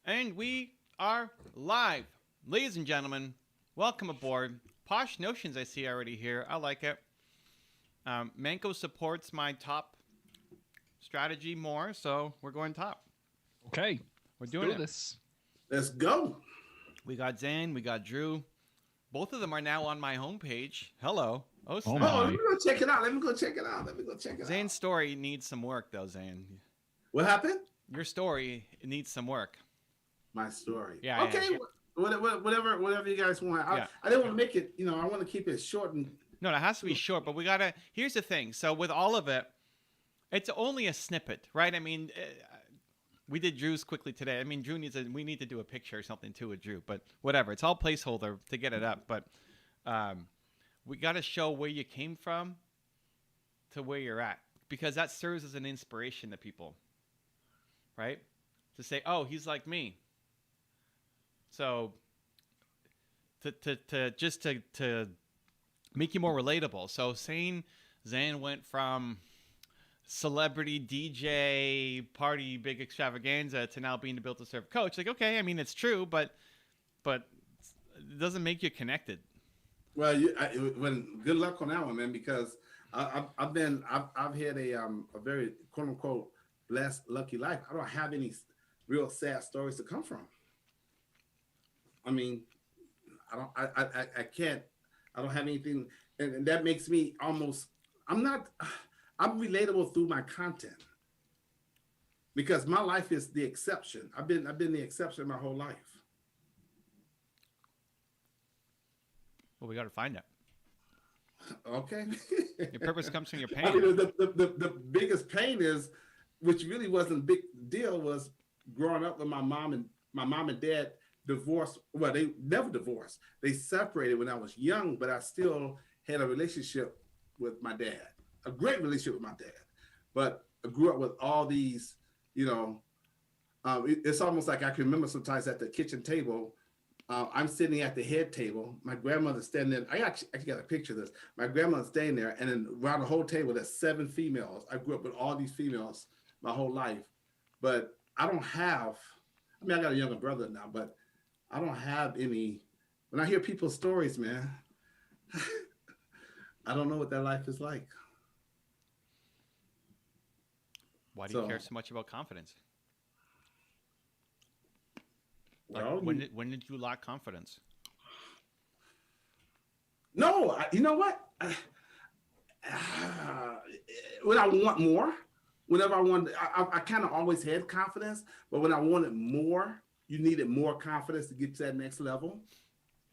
And we are live. Ladies and gentlemen, welcome aboard. Posh Notions, I see already here. I like it. Manko supports my top strategy more, so we're going top. Okay. We're doing it. This. Let's go. We got Zane, we got Drew. Both of them are now on my homepage. Hello. Oh, Oh, Oh, let me go check it out. Zane's story needs some work, though, Zane. What happened? Your story needs some work. My story. Yeah, Okay. yeah. Whatever you guys want. Yeah. I didn't want to make it. I want to keep it short and. No, it has to be short, but we gotta. Here's the thing. So with all of it, it's only a snippet, right? I mean, we did Drew's quickly today. I mean, Drew needs we need to do a picture or something too with Drew, but whatever. It's all placeholder to get it up, but we got to show where you came from to where you're at, because that serves as an inspiration to people, right? To say, oh, he's like me. So to make you more relatable. So saying Zan went from celebrity DJ party big extravaganza to now being the built to serve coach. Like, okay, I mean it's true, but it doesn't make you connected. Well, good luck on that one, man. Because I've had a very quote unquote blessed, lucky life. I don't have any real sad stories to come from. I mean, I can't. I don't have anything, and that makes me almost. I'm relatable through my content, because my life is the exception. I've been the exception my whole life. Well, we got to find it. Okay. Your purpose comes from your pain. I mean, the biggest pain is, which really wasn't a big deal, was growing up with my mom and dad divorced. Well, they never divorced. They separated when I was young, but I still had a relationship with my dad, a great relationship with my dad. But I grew up with all these, it's almost like I can remember sometimes at the kitchen table, I'm sitting at the head table. My grandmother's standing there. I actually got a picture of this. My grandmother's standing there, and then around the whole table, there's 7 females. I grew up with all these females my whole life. But I don't have, I got a younger brother now, but I don't have any. When I hear people's stories, man, I don't know what their life is like. Why do you care so much about confidence? Well, like, when did you lack confidence? No, you know what? When I want more, whenever I wanted, I kind of always had confidence, but when I wanted more, you needed more confidence to get to that next level.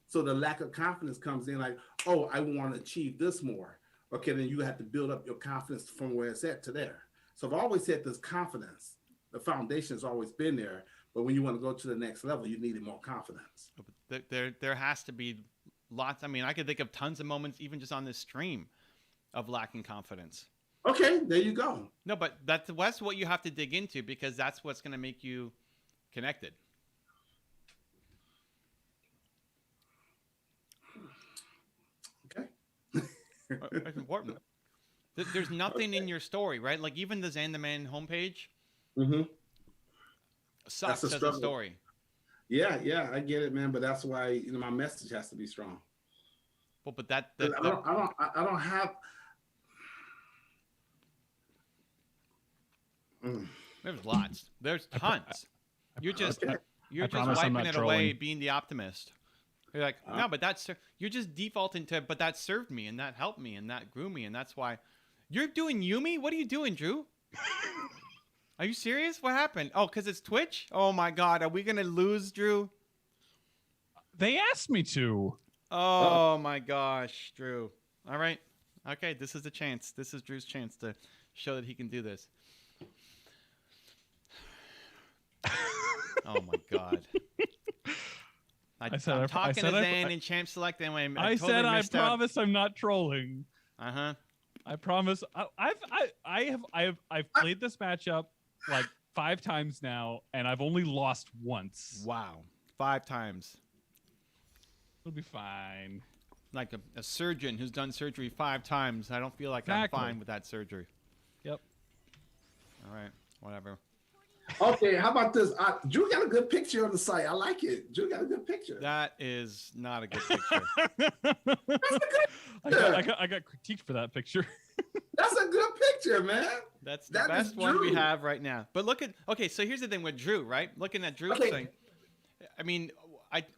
So the lack of confidence comes in like, oh, I want to achieve this more. Okay, then you have to build up your confidence from where it's at to there. So I've always had this confidence. The foundation has always been there. But when you want to go to the next level, you needed more confidence. There has to be lots. I mean, I could think of tons of moments, even just on this stream, of lacking confidence. Okay, there you go. No, but that's what you have to dig into, because that's what's going to make you connected. Okay. That's important. There's nothing in your story, right? Like even the Zan the Man homepage. Mm-hmm. Sucks as a story. Yeah, I get it, man. But that's why my message has to be strong. Well, but I don't have. There's lots. There's tons. You're just wiping it away, being the optimist. You're like, no, but you're just defaulting to, but that served me and that helped me and that grew me, and that's why you're doing Yumi. What are you doing, Drew? Are you serious? What happened? Oh, because it's Twitch? Oh, my God. Are we going to lose, Drew? They asked me to. Oh, my gosh, Drew. All right. Okay, this is the chance. This is Drew's chance to show that he can do this. Oh, my God. I'm talking to Zan in Champ Select. Anyway, I said I promise I'm not trolling. Uh-huh. I promise. I've played this matchup like 5 times now, and I've only lost once. Wow. 5 times. It'll be fine. Like a surgeon who's done surgery 5 times. I don't feel like exactly. I'm fine with that surgery. Yep. All right. Whatever. Okay, how about this? Drew got a good picture on the site. I like it. Drew got a good picture. That is not a good picture. I got critiqued for that picture. That's a good picture, man. That's the That is best one we Drew. have right now. But look at okay. So here's the thing with Drew, right? Looking at Drew's Okay. thing. I mean,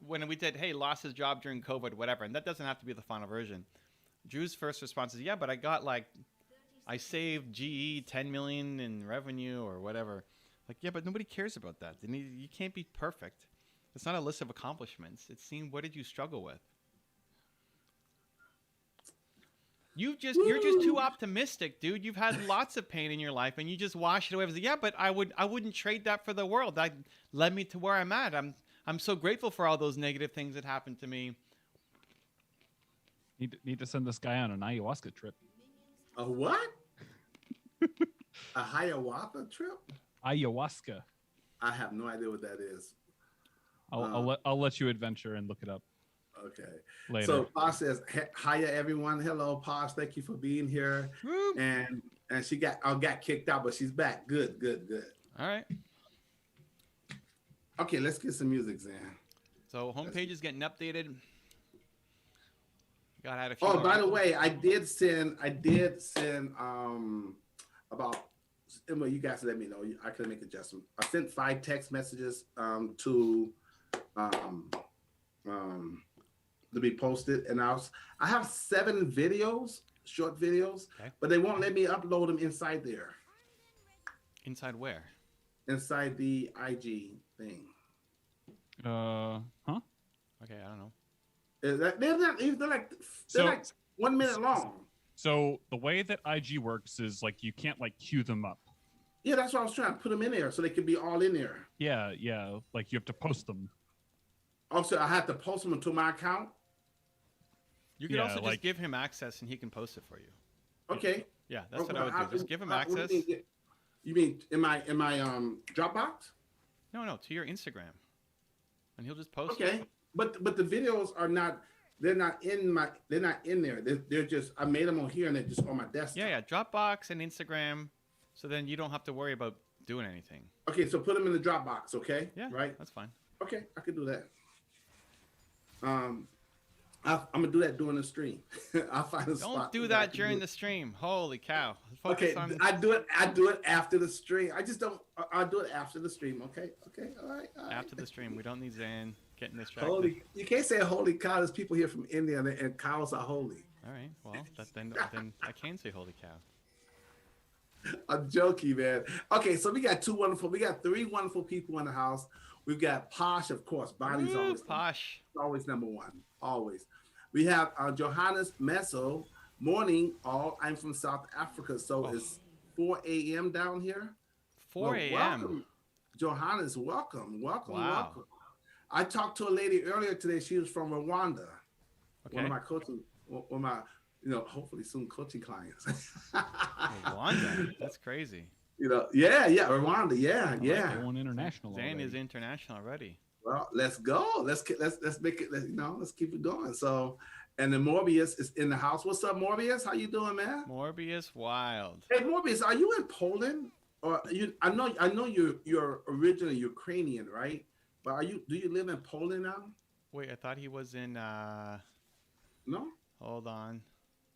when we did, hey, lost his job during COVID, whatever, and that doesn't have to be the final version. Drew's first response is, yeah, but I got I saved GE 10 million in revenue or whatever. Like, yeah, but nobody cares about that. You can't be perfect. It's not a list of accomplishments. It's seeing what did you struggle with. You're just too optimistic, dude. You've had lots of pain in your life, and you just wash it away. Yeah, but I wouldn't trade that for the world. That led me to where I'm at. I'm so grateful for all those negative things that happened to me. Need to send this guy on an ayahuasca trip. A what? A ayahuasca trip? Ayahuasca. I have no idea what that is. I'll let you adventure and look it up Okay. later. So Posh says, "Hiya everyone. Hello, Posh. Thank you for being here." Woo. And she got kicked out, but she's back. Good. All right. Okay, let's get some music, Zan. So homepage is getting updated. Got had a few. Oh, more by the people. way, I did send about. Well, you guys let me know. I can make adjustments. I sent 5 text messages to be posted, and I have 7 videos, short videos, Okay. but they won't let me upload them inside there, Inside where? inside the IG thing. Huh? Okay, I don't know. They're like 1 minute long. So the way that IG works is like you can't like queue them up. Yeah, that's what I was trying to put them in there so they could be all in there. Yeah. Like you have to post them. Also, I had to post them into my account. You could Yeah, also just like- give him access and he can post it for you. Okay. Yeah, that's what I would do. Just give him access. You mean in my Dropbox? No, to your Instagram, and he'll just post. Okay, it. but the videos are not. They're not in there. They're just. I made them on here and they're just on my desktop. Yeah. Dropbox and Instagram, so then you don't have to worry about doing anything. Okay, so put them in the Dropbox. Okay. Yeah. Right. That's fine. Okay, I could do that. I'm gonna do that during the stream. I'll find a spot. Don't do that during the stream. Holy cow. Okay, Focus on. I do it after the stream. I just don't. I'll do it after the stream. Okay. All right. After the stream. We don't need Zan getting distracted. You can't say holy cow. There's people here from India and cows are holy. All right. Well, then I can say holy cow. I'm joking, man. Okay, so we got 3 wonderful people in the house. We've got Posh, of course. Bonnie's Woo, Posh. always number one. Always. We have Johannes Meso. Morning, all. I'm from South Africa, so it's 4 a.m. down here. 4 Well, a.m. welcome, Johannes, welcome. Wow. I talked to a lady earlier today. She was from Rwanda. Okay. One of my coaching, hopefully soon coaching clients. Rwanda. That's crazy. Rwanda, yeah. Going international. Zan already. is international already. Well, let's go. Let's make it. Let's keep it going. So, and then Morbius is in the house. What's up, Morbius? How you doing, man? Morbius Wild. Hey, Morbius, are you in Poland? Or you? I know you're originally Ukrainian, right? But do you live in Poland now? Wait, I thought he was in. No, Hold on.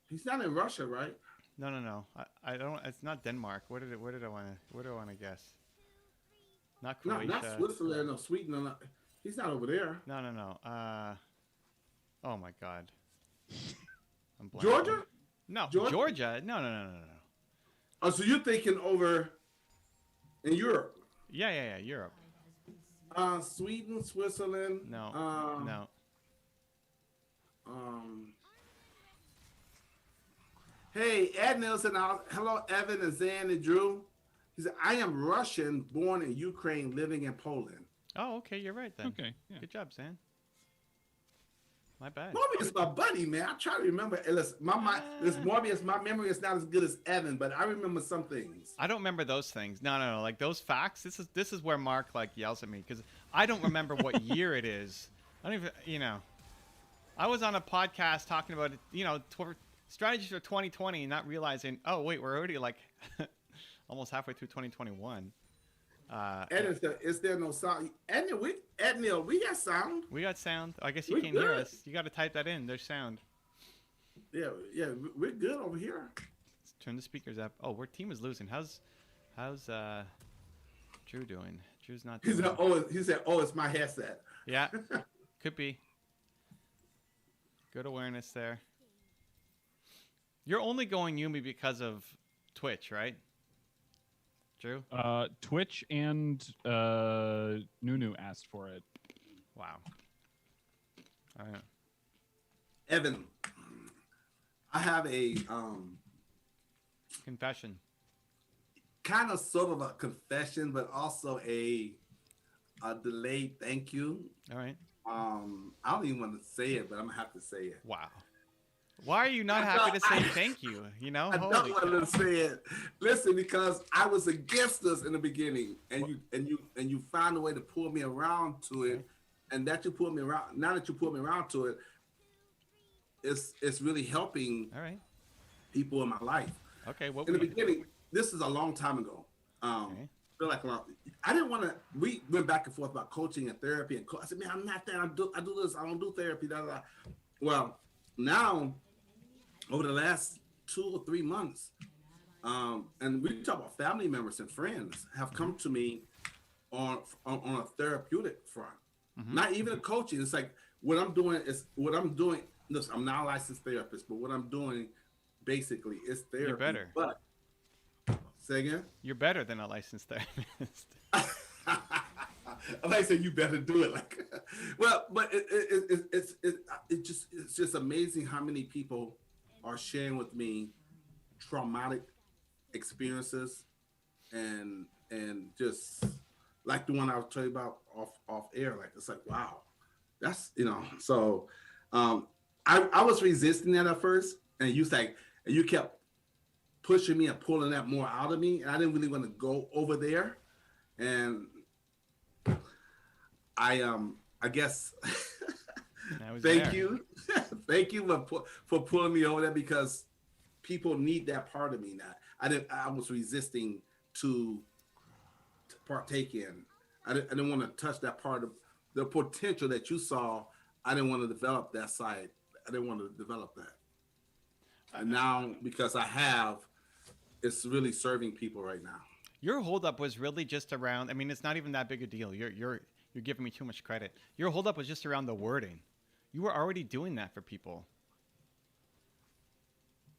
he's not in Russia, right? No. I don't. It's not Denmark. Where do I want to guess? Not No, Croatia. not Switzerland or Sweden. No, he's not over there. No. Oh my God. I'm blanking. Georgia? No, Georgia? Georgia. No. Oh, so you're thinking over in Europe? Yeah. Europe. Sweden, Switzerland. No. No. Hey, Ed Nielsen. Hello, Evan and Zan and Drew. He said, I am Russian, born in Ukraine, living in Poland. Oh, okay. You're right then. Okay. Yeah. Good job, Zan. My bad. Morbius, my buddy, man. I try to remember. Listen, Morbius, my memory is not as good as Evan, but I remember some things. I don't remember those things. No. Like those facts. This is where Mark like yells at me because I don't remember what year it is. I don't even. I was on a podcast talking about strategies for 2020, not realizing. Oh wait, we're already like almost halfway through 2021. And is there no sound? Edneil, we got sound. We got sound. I guess you We're can't hear good. us. You got to type that in. There's sound. Yeah, we're good over here. Let's turn the speakers up. Oh, our team is losing. How's Drew doing? Drew's not He doing. said, "Oh, it's my headset." Yeah, could be. Good awareness there. You're only going Yumi because of Twitch, right? Drew? Twitch and Nunu asked for it. Wow. All right. Evan, I have a Confession. kind of sort of a confession, but also a delayed thank you. All right. I don't even want to say it, but I'm gonna have to say it. Wow. Why are you not happy to say thank you? You know? I don't Holy want to say it. Listen, because I was against us in the beginning, and you found a way to pull me around to it, and that you pulled me around. Now that you pulled me around to it, it's really helping All right. people in my life. Okay. What In the we beginning, this is a long time ago. Okay. Feel like I didn't want to. We went back and forth about coaching and therapy, and I said, "Man, I'm not that. I do this. I don't do therapy." Da, da, da. Well, now over the last 2 or 3 months, and we talk about family members and friends have come to me on a therapeutic front. Not even a coaching. It's like what I'm doing. Listen, I'm not a licensed therapist, but what I'm doing basically is therapy. You're better. But say again. You're better than a licensed therapist. Like I said, you better do it. Like, well, but it's just amazing how many people are sharing with me traumatic experiences, and just like the one I was telling you about off air. Like it's like, wow, that's So, I was resisting that at first, and you kept pushing me and pulling that more out of me, and I didn't really want to go over there, and I guess thank you for pulling me over there, because people need that part of me now. I was resisting to partake in. I didn't want to touch that part of the potential that you saw. I didn't want to develop that side. I didn't want to develop that. And now, because I have, it's really serving people right now. Your holdup was really just around. I mean, it's not even that big a deal. You're giving me too much credit. Your holdup was just around the wording. You were already doing that for people.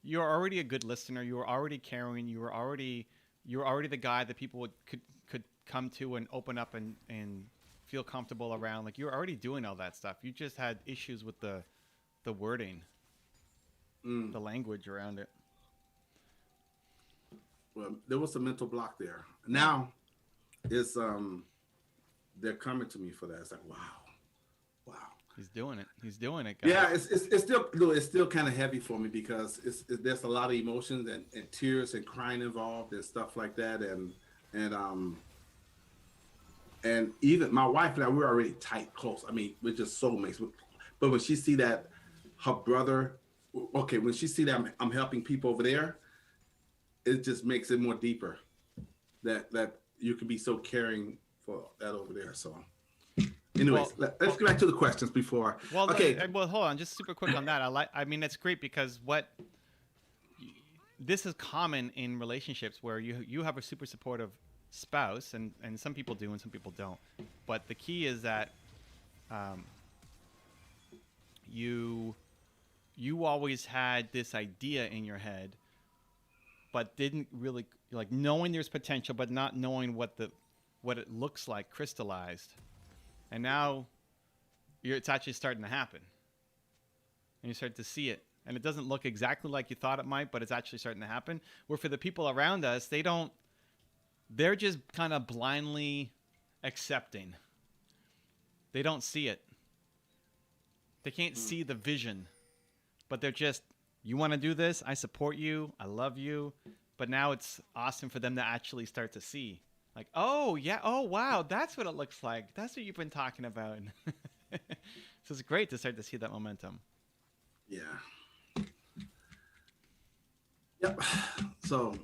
You were already a good listener. You were already caring. You were already the guy that people could come to and open up and feel comfortable around. Like you were already doing all that stuff. You just had issues with the wording, the language around it. Well, there was a mental block there. Now, it's they're coming to me for that. It's like, wow. He's doing it. Guys. Yeah, it's still kind of heavy for me, because there's a lot of emotions and tears and crying involved and stuff like that, and even my wife and I, we're already tight, close. I mean, we're just soulmates. But when she see that her brother, when she see that I'm helping people over there, it just makes it more deeper that you can be so caring for that over there. So anyways, let's get back to the questions before. Well, okay. Well, hold on, just super quick on that. I mean, it's great because this is common in relationships where you have a super supportive spouse, and some people do and some people don't. But the key is that you always had this idea in your head, but didn't really like knowing there's potential, but not knowing what it looks like crystallized. And now it's actually starting to happen. And you start to see it. And it doesn't look exactly like you thought it might, but it's actually starting to happen. Where for the people around us, they're just kind of blindly accepting. They don't see it. They can't see the vision. But they're just, you want to do this? I support you. I love you. But now it's awesome for them to actually start to see. Like, oh, yeah. Oh, wow. That's what it looks like. That's what you've been talking about. So it's great to start to see that momentum. Yeah. Yep. So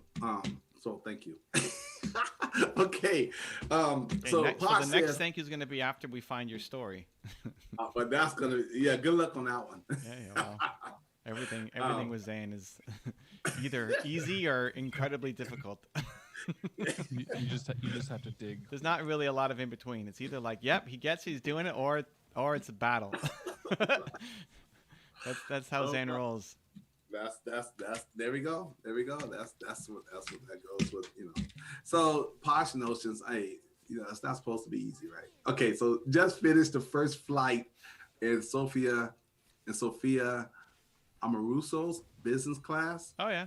thank you. Okay. Okay, So so Posh the next says, thank you is going to be after we find your story. but that's gonna, yeah. Good luck on that one. Yeah, well, everything Um, with Zane is either easy or incredibly difficult. You just have to dig. There's not really a lot of in between. It's either like, yep, he gets it, he's doing it, or it's a battle. That's how Oh, Zane rolls. that's there we go. There we go. That's what that goes with, you know. So Posh Notions, you know, it's not supposed to be easy, right? Okay, so just finished the first flight in Sophia Amoruso's business class. Oh yeah,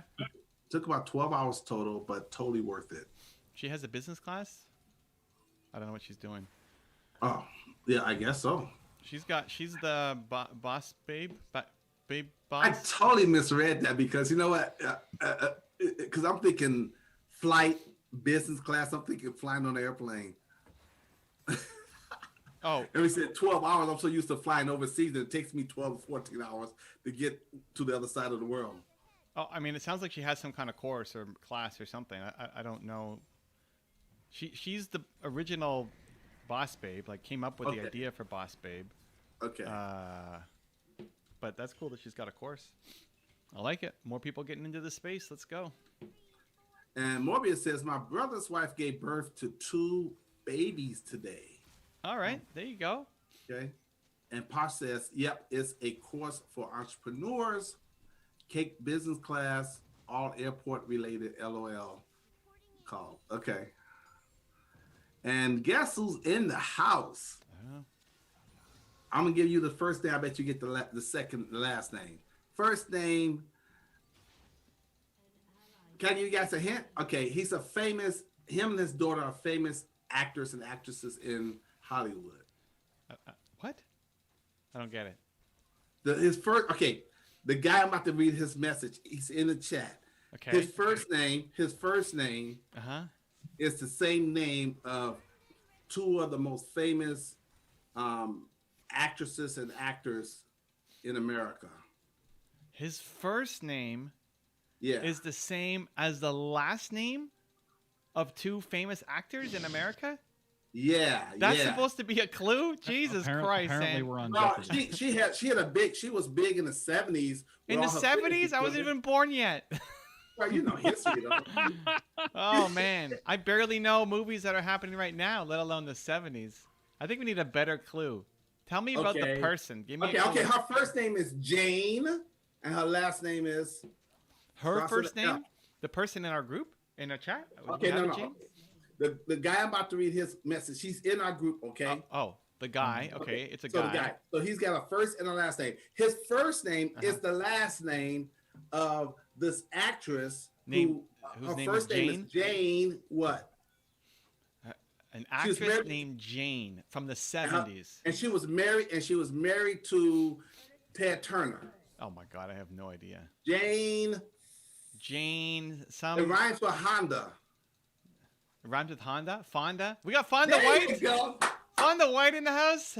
Took about 12 hours total, but totally worth it. she has a business class. I don't know what she's doing. Oh, yeah, I guess so. She's the boss babe, babe I boss. totally misread that because you know what? Because I'm thinking flight, business class. I'm thinking flying on an airplane. Oh, And we said 12 hours. I'm so used to flying overseas that it takes me 12 to 14 hours to get to the other side of the world. oh, I mean, it sounds like she has some kind of course or class or something. I don't know. She's the original boss babe. Like came up with the Okay. idea for boss babe. Okay. But that's cool that she's got a course. I like it. More people getting into the space. Let's go. And Morbius says, my brother's wife gave birth to 2 babies today. All right, there you go. Okay. And Posh says, yep, it's a course for entrepreneurs, cake business class, all airport related, LOL call. Okay. And guess who's in the house? I'm going to give you the first name. I bet you get the last name. First name. Can I give you guys a hint? Okay. He's a famous, him and his daughter are famous actors and actresses in Hollywood. What? I don't get it. The guy I'm about to read his message. He's in the chat. Okay. His first name Uh-huh. is the same name of 2 of the most famous actresses and actors in America. His first name Yeah. is the same as the last name of 2 famous actors in America? Yeah. That's supposed to be a clue? Jesus Christ, Apparently, Sam. we're on No, Jeopardy. she was big in the 70s. In the 70s? I wasn't even born yet. Well, you know history though. Oh, man. I barely know movies that are happening right now, let alone the 70s. I think we need a better clue. Tell me about the Okay. person. Give me a Okay. clue. Her first name is Jane, and her last name is Her Starts first with an L. name? The person in our group? In our chat? Okay, You have no. it, James? The guy I'm about to read his message. He's in our group. Okay. Oh, the guy. Okay, it's a So guy. the guy. So he's got a first and a last name. His first name Uh-huh. is the last name of this actress Name- who whose her name first is name is Jane. What? An She was actress married- named Jane from the 70s. And she was married. And she was married to Ted Turner. Oh, my God. I have no idea. Jane. Jane, It some... rhymes with Honda. It rhymes with Honda? Fonda? We got Fonda There White? you go. Fonda White in the house?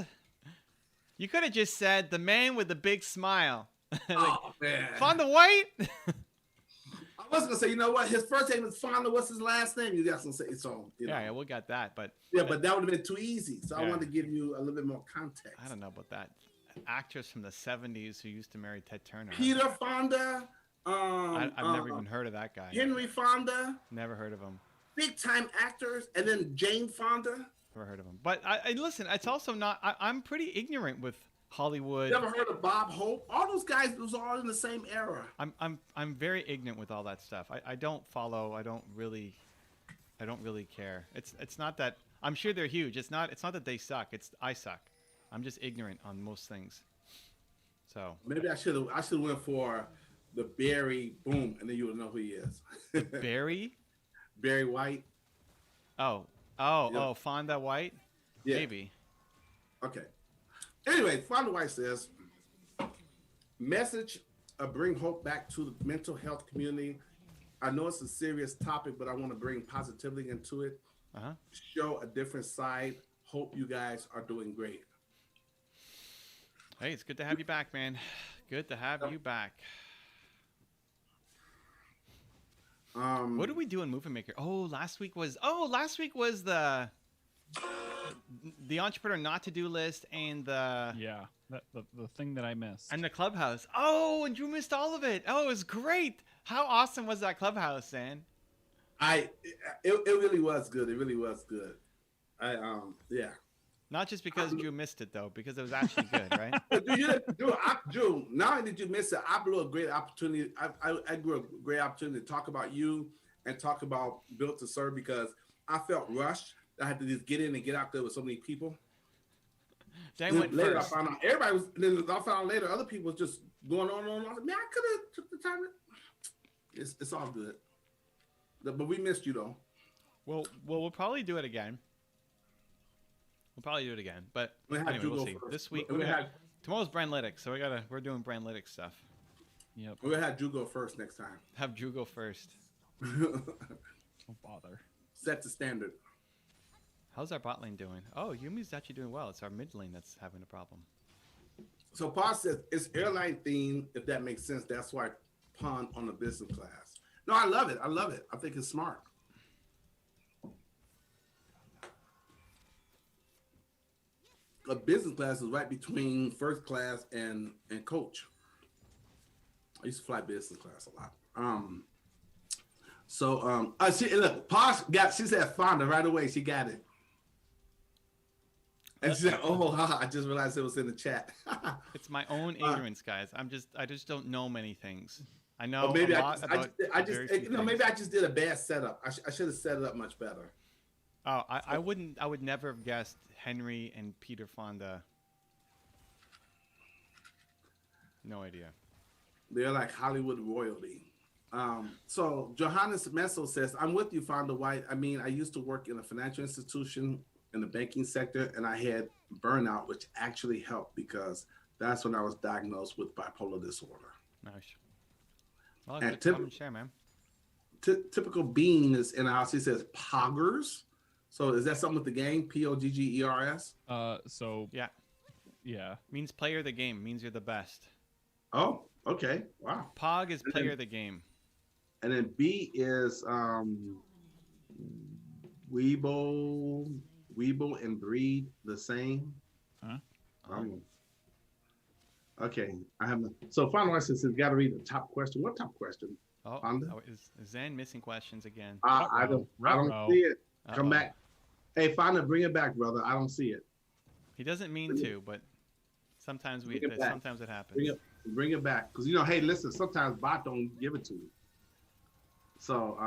You could have just said the man with the big smile. Like, Oh man. Fonda White? I was gonna say, you know what? His first name is Fonda. What's his last name? You guys gonna say so. You know. Yeah, we got that, but But that would have been too easy. So I Yeah. wanted to give you a little bit more context. I don't know about that. An actress from the 70s who used to marry Ted Turner. Peter Fonda. I've never even heard of that guy. Henry Fonda. Never heard of him. Big time actors, and then Jane Fonda. Never heard of him. But I listen. It's also not. I'm pretty ignorant with Hollywood. Never heard of Bob Hope. All those guys was all in the same era. I'm very ignorant with all that stuff. I don't follow. I don't really care. It's not that I'm sure they're huge. It's not that they suck. It's I suck. I'm just ignorant on most things. So Maybe I should have went for the Barry Boom, and then you would know who he is. Barry. Barry White. Oh, Yeah. Fonda White. Yeah. Maybe. Okay. Anyway, Fonda White says, message bring hope back to the mental health community. I know it's a serious topic, but I want to bring positivity into it. Uh-huh. Show a different side. Hope you guys are doing great. Hey, it's good to have you back, man. Good to have you back. What did we do in Movie Maker? Last week was the entrepreneur not to do list and the Yeah, the thing that I missed. and the clubhouse. Oh, and Drew missed all of it. Oh, it was great. How awesome was that clubhouse, man? It really was good. It really was good. Yeah. Not just because Drew missed it though, because it was actually good, right? Drew, not only did you miss it, I blew a great opportunity. I grew a great opportunity to talk about you and talk about Built to Serve because I felt rushed. I had to just get in and get out there with so many people. Dan went later, first. I found out everybody was. Then I found out later other people was just going on. I was like, man, I could have took the time. It's all good. But we missed you though. Well, we'll probably do it again. But anyway, we'll see. First. This week, tomorrow's Brandlytics, so we're doing Brandlytics stuff. Yep. We're gonna have Drew go first next time. Have Drew go first. Don't bother. Set the standard. How's our bot lane doing? Oh, Yumi's actually doing well. It's our mid lane that's having a problem. So Paul says it's airline theme, if that makes sense. That's why pawn on the business class. No, I love it. I think it's smart. A business class is right between first class and coach. I used to fly business class a lot. Look, Posh she said Fonda right away. She got it. And she said, I just realized it was in the chat. It's my own ignorance, guys. I just don't know many things. I know maybe a lot about very few things. maybe I just did a bad setup. I should have set it up much better. Oh, I would never have guessed Henry and Peter Fonda. No idea. They're like Hollywood royalty. So Johannes Messo says, I'm with you, Fonda White. I mean, I used to work in a financial institution in the banking sector, and I had burnout, which actually helped because that's when I was diagnosed with bipolar disorder. Nice. Well, And good comment, share, man. Typical Bean is in the house. He says Poggers. So is that something with the game? Poggers? So yeah. Means player of the game. Means you're the best. Oh, okay. Wow. Pog is player of the game. And then B is Weeble and Breed the same. Huh? Okay. I have so final answer says got to read the top question. What top question? Oh, is Zan missing questions again? I don't see it. Come back. Hey, Fonda, bring it back, brother. I don't see it. He doesn't mean to, but sometimes sometimes it happens. Bring it back, because hey, listen. Sometimes bot don't give it to you. So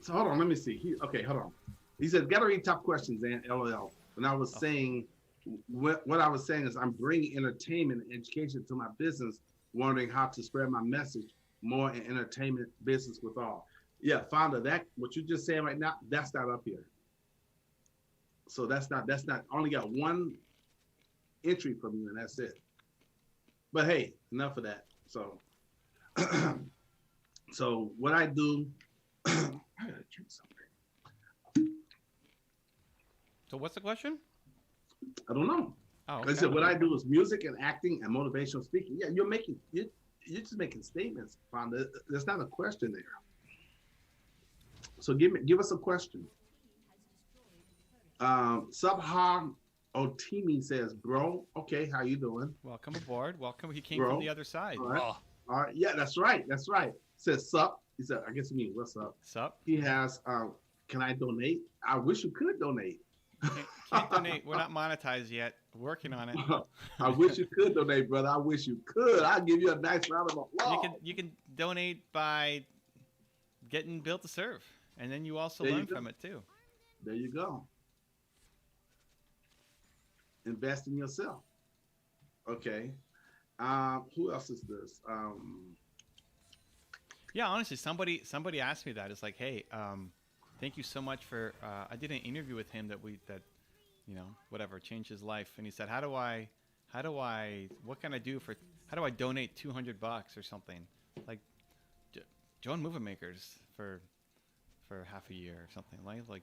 hold on. Let me see. Hold on. He said, "Got to read top questions." And LOL. And I was saying, what I was saying is, I'm bringing entertainment and education to my business, wondering how to spread my message more in entertainment business with all. Yeah, Fonda, that what you just saying right now, that's not up here. So that's not only got one entry from you, and that's it. But hey, enough of that. So so what I do, I gotta drink something. So what's the question? I don't know. Oh, I said what I do is music and acting and motivational speaking. Yeah, you're just making statements, Fonda. There's not a question there. So give us a question. Subha Otimi says, bro, okay, how you doing? Welcome aboard. Welcome. He came Bro. from the other side. All right. All right. Yeah, that's right. Says sup. He said, I guess you mean what's up? Sup? He has, can I donate? I wish you could donate. Can't donate. We're not monetized yet. Working on it. I wish you could donate, brother. I wish you could. I'll give you a nice round of applause. You can donate by getting Built to Serve, and then you also There you learn go. from it too. There you go. Invest in yourself. Okay. Who else is this? Yeah, honestly, somebody asked me that. It's like, hey, thank you so much for. I did an interview with him that whatever changed his life, and he said, what can I do how do I donate $200 or something? Like, join Movie Makers for half a year or something. Like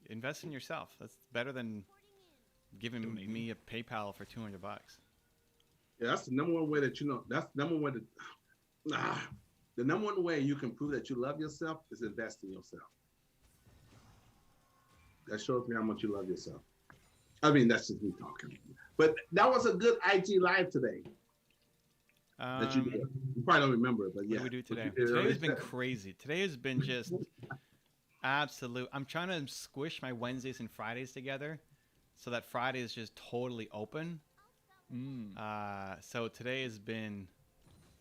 invest in yourself. That's better than giving me a PayPal for $200. Yeah, that's the number one way that that's the number one way The number one way you can prove that you love yourself is invest in yourself. That shows me how much you love yourself. I mean, that's just me talking. But that was a good IG live today that you did. You probably don't remember it, but yeah. What did we do today? Today has been crazy. Today has been just absolute. I'm trying to squish my Wednesdays and Fridays together so that Friday is just totally open. So today has been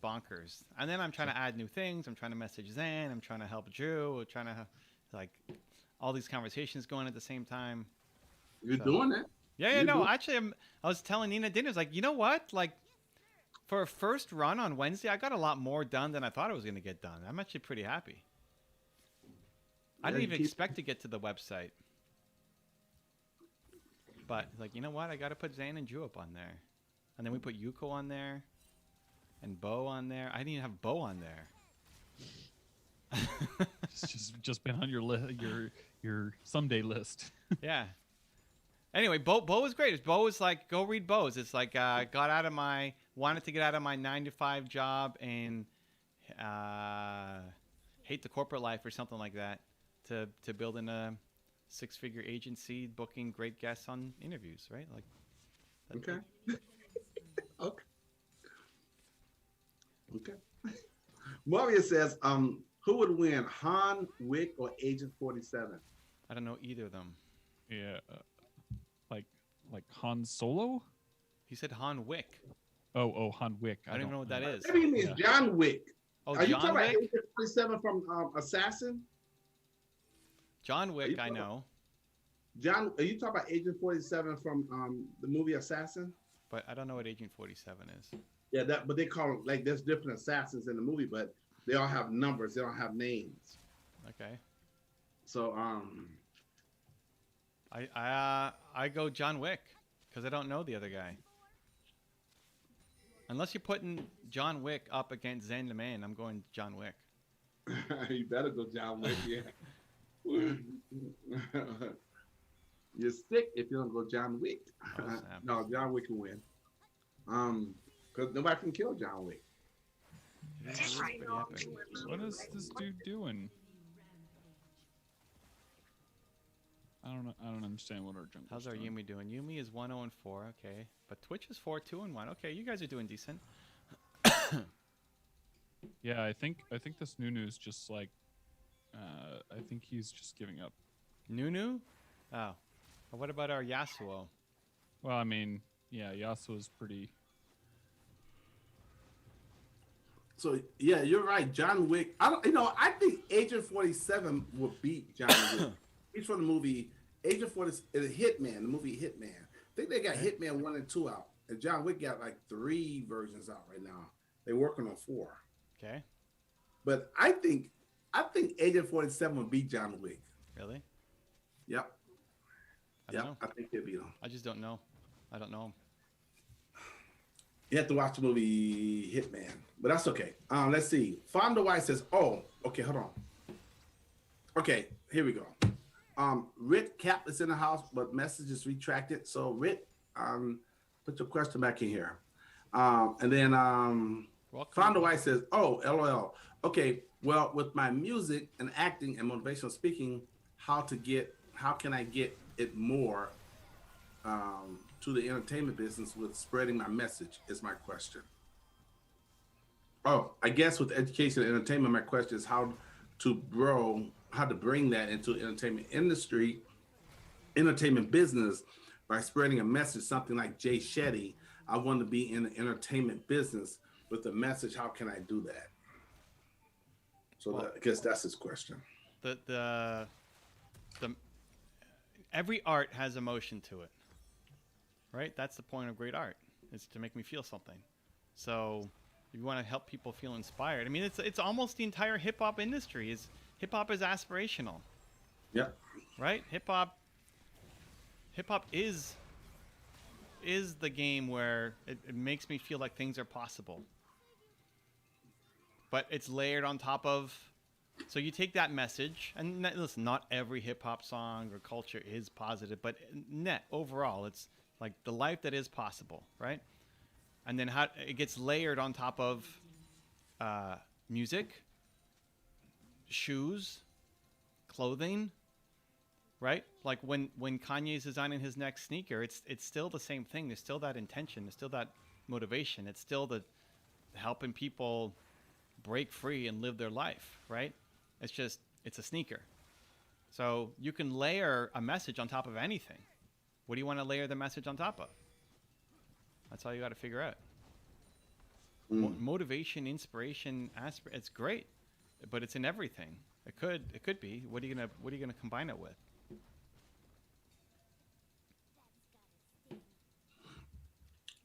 bonkers. And then I'm trying to add new things. I'm trying to message Zan. I'm trying to help Drew. We're trying to have, like, all these conversations going at the same time. You're doing that. Yeah, no. Actually, I was telling Nina at dinner, like, you know what? Like, for a first run on Wednesday, I got a lot more done than I thought I was going to get done. I'm actually pretty happy. I didn't even expect to get to the website. But, like, you know what? I got to put Zan and Drew up on there. And then we put Yuko on there. And Bo on there. I didn't even have Bo on there. just been on your someday list. Yeah. Anyway, Bo was great. Bo was like, go read Bo's. It's like, wanted to get out of my 9-to-5 job and hate the corporate life or something like that to build in a 6-figure agency, booking great guests on interviews, right? Like, okay. Okay. Mario says, who would win, Han, Wick, or Agent 47? I don't know either of them. Yeah, like Han Solo. He said Han Wick. Oh, Han Wick. I don't even know what that is. I mean, it's John Wick. Oh, Are you John talking about Wick? Agent 47 from Assassin? John Wick, I know. Are you talking about Agent 47 from the movie Assassin? But I don't know what Agent 47 is. Yeah, but they call it, like, there's different assassins in the movie, but they all have numbers. They don't have names. Okay. So, I go John Wick because I don't know the other guy. Unless you're putting John Wick up against Zan the Man, I'm going John Wick. you better go John Wick, yeah. You're sick if you don't go John Wick. Oh, no, John Wick can win. Because nobody can kill John Wick. What is this dude doing? I don't understand what our jungle. How's our Yumi doing? Yumi is 1-0-4. Okay, but Twitch is 4-2-1. Okay, you guys are doing decent. Yeah, I think this Nunu's just like, I think he's just giving up. Nunu? Oh, well, what about our Yasuo? Well, I mean, yeah, Yasuo's pretty. So yeah, you're right. John Wick. I think Agent 47 will beat John Wick. He's from the movie Agent 40. Hitman. The movie Hitman. I think they got Hitman 1 and 2 out, and John Wick got like 3 versions out right now. They're working on 4. Okay. But I think Agent 47 will beat John Wick. Really? Yep. I don't know. I think they'll beat him. I just don't know. I don't know him. You have to watch the movie Hitman, but that's okay. Let's see. Fonda White says, "Oh, okay, hold on. Okay, here we go. Rit Cap is in the house, but message is retracted. So Rit, put your question back in here. And then Fonda White says, "Oh, LOL. Okay, well, with my music and acting and motivational speaking, how can I get it more to the entertainment business with spreading my message is my question." Oh, I guess with education and entertainment, my question is how to bring that into the entertainment industry, entertainment business by spreading a message, something like Jay Shetty. I want to be in the entertainment business with a message. How can I do that? So I guess that's his question. The every art has emotion to it, right? That's the point of great art, is to make me feel something. So if you want to help people feel inspired, I mean, it's almost the entire hip hop industry. Hip hop is aspirational. Yep. Right? Hip hop is the game where it makes me feel like things are possible. But it's layered on top of. So you take that message, and listen, not every hip hop song or culture is positive, but overall, it's like the life that is possible, right? And then how it gets layered on top of music, shoes, clothing, right? Like when Kanye's designing his next sneaker, it's still the same thing. There's still that intention. There's still that motivation. It's still the helping people break free and live their life, right? It's a sneaker. So you can layer a message on top of anything. What do you want to layer the message on top of? That's all you got to figure out. Motivation, inspiration, it's great, but it's in everything. It could be. What are you gonna combine it with?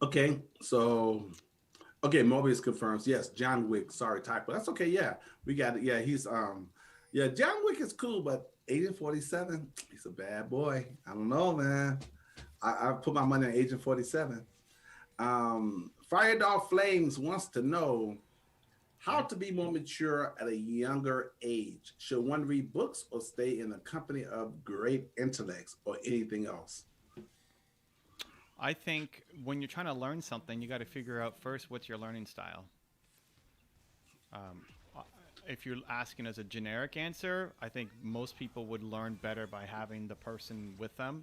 Okay, so Mobius confirms. Yes, John Wick. Sorry, typo. That's okay. Yeah, we got it. Yeah, he's John Wick is cool, but Agent 47, he's a bad boy. I don't know, man. I put my money on Agent 47. Fire Dog Flames wants to know how to be more mature at a younger age. Should one read books or stay in the company of great intellects or anything else? I think when you're trying to learn something, you got to figure out first what's your learning style. If you're asking as a generic answer, I think most people would learn better by having the person with them.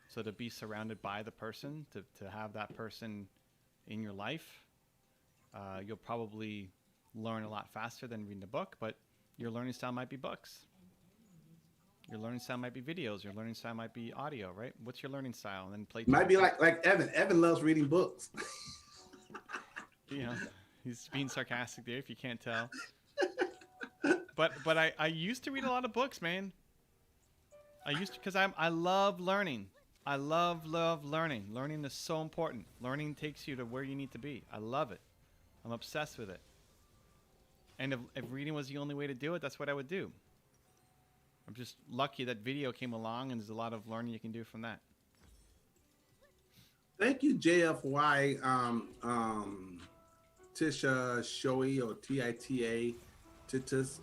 So to be surrounded by the person, to have that person in your life, you'll probably learn a lot faster than reading a book, but your learning style might be books. Your learning style might be videos. Your learning style might be audio, right? What's your learning style? And then play. Might be like Evan. Evan loves reading books. You know, he's being sarcastic there if you can't tell. But I used to read a lot of books, man. I used to, because I love learning. I love learning. Learning is so important. Learning takes you to where you need to be. I love it. I'm obsessed with it. And if reading was the only way to do it, that's what I would do. I'm just lucky that video came along, and there's a lot of learning you can do from that. Thank you, JFY, Tisha Shoei or TITA, Titus,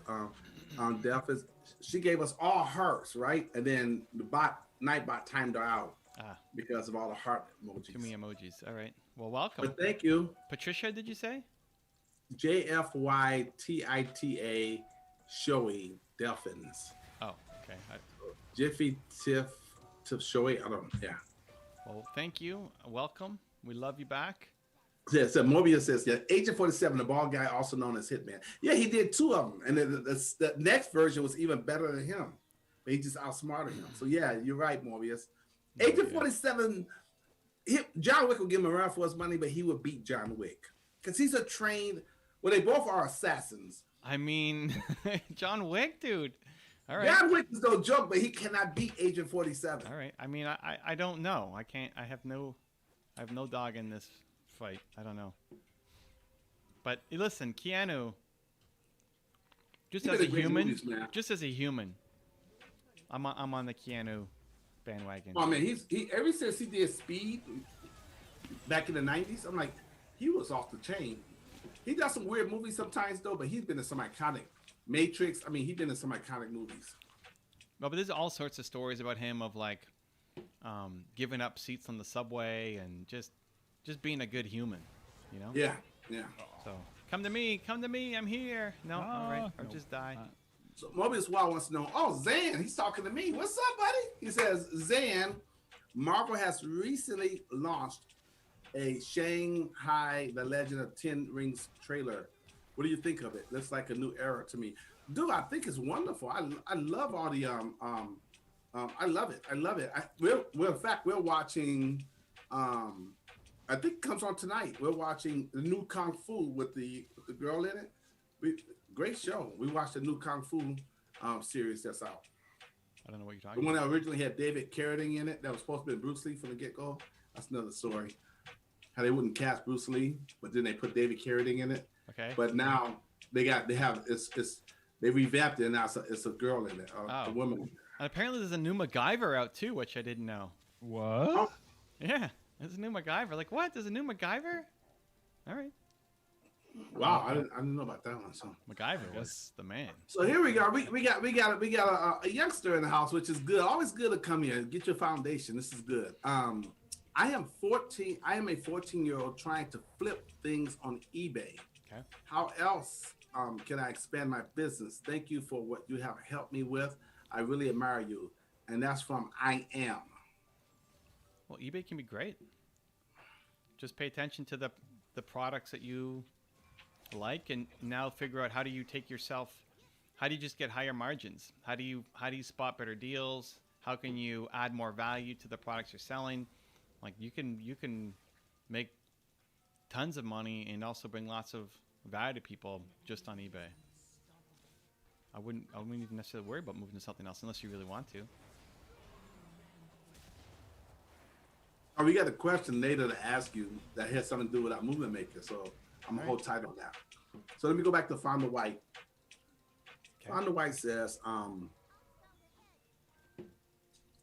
Delphis. She gave us all hearts, right? And then the Nightbot timed her out because of all the heart emojis. Too many emojis. All right. Well, welcome. But thank you. Patricia, did you say? JFY TITA Shoei Delphins. Oh, okay. Jiffy Tiff Shoei. I don't know. Yeah. Well, thank you. Welcome. We love you back. Yeah, so Mobius says, yeah, Agent 47, the bald guy, also known as Hitman. Yeah, he did 2 of them. And the next version was even better than him. But he just outsmarted him. So, yeah, you're right, Mobius. Agent 47, John Wick will give him a run for his money, but he would beat John Wick. Because he's a trained, well, they both are assassins. I mean, John Wick, dude. All right. John Wick is no joke, but he cannot beat Agent 47. All right. I mean, I don't know. I can't. I have no dog in this fight. I don't know. But listen, Keanu, just as a human, I'm on the Keanu bandwagon. Oh man, he ever since he did Speed back in the 90s, I'm like, he was off the chain. He does some weird movies sometimes though, but he's been in some iconic Matrix. I mean, he's been in some iconic movies. Well, but there's all sorts of stories about him of like giving up seats on the subway and just being a good human, you know? Yeah. So come to me, I'm here. No, all right, or just die. So Mobius Wild wants to know, oh, Zan, he's talking to me. What's up, buddy? He says, Zan, Marvel has recently launched a Shanghai, The Legend of Ten Rings trailer. What do you think of it? Looks like a new era to me. Dude, I think it's wonderful. I love all the, I love it. In fact, we're watching, I think it comes on tonight. We're watching the new Kung Fu with the girl in it. Great show. We watched the new Kung Fu series that's out. I don't know what you're talking about. The one that originally had David Carradine in it. That was supposed to be Bruce Lee from the get-go. That's another story. How they wouldn't cast Bruce Lee, but then they put David Carradine in it. Okay. But now they revamped it, and now it's a girl in it, a woman. And apparently there's a new MacGyver out too, which I didn't know. What? Oh. Yeah, there's a new MacGyver. Like what? There's a new MacGyver? All right. Wow, I didn't know about that one. So MacGyver was the man. So here we go. We got a youngster in the house, which is good. Always good to come here and get your foundation. This is good. I am 14. I am a 14-year-old trying to flip things on eBay. Okay. How else can I expand my business? Thank you for what you have helped me with. I really admire you. And that's from I Am. Well, eBay can be great. Just pay attention to the products that you like, and now figure out how do you take yourself. How do you just get higher margins? How do you spot better deals? How can you add more value to the products you're selling? Like you can make tons of money and also bring lots of value to people just on eBay. I wouldn't even necessarily worry about moving to something else unless you really want to. Oh, we got a question later to ask you that has something to do with our movement maker. So I'm gonna All hold tight on that. So let me go back to Fonda White. Okay. Fonda White says,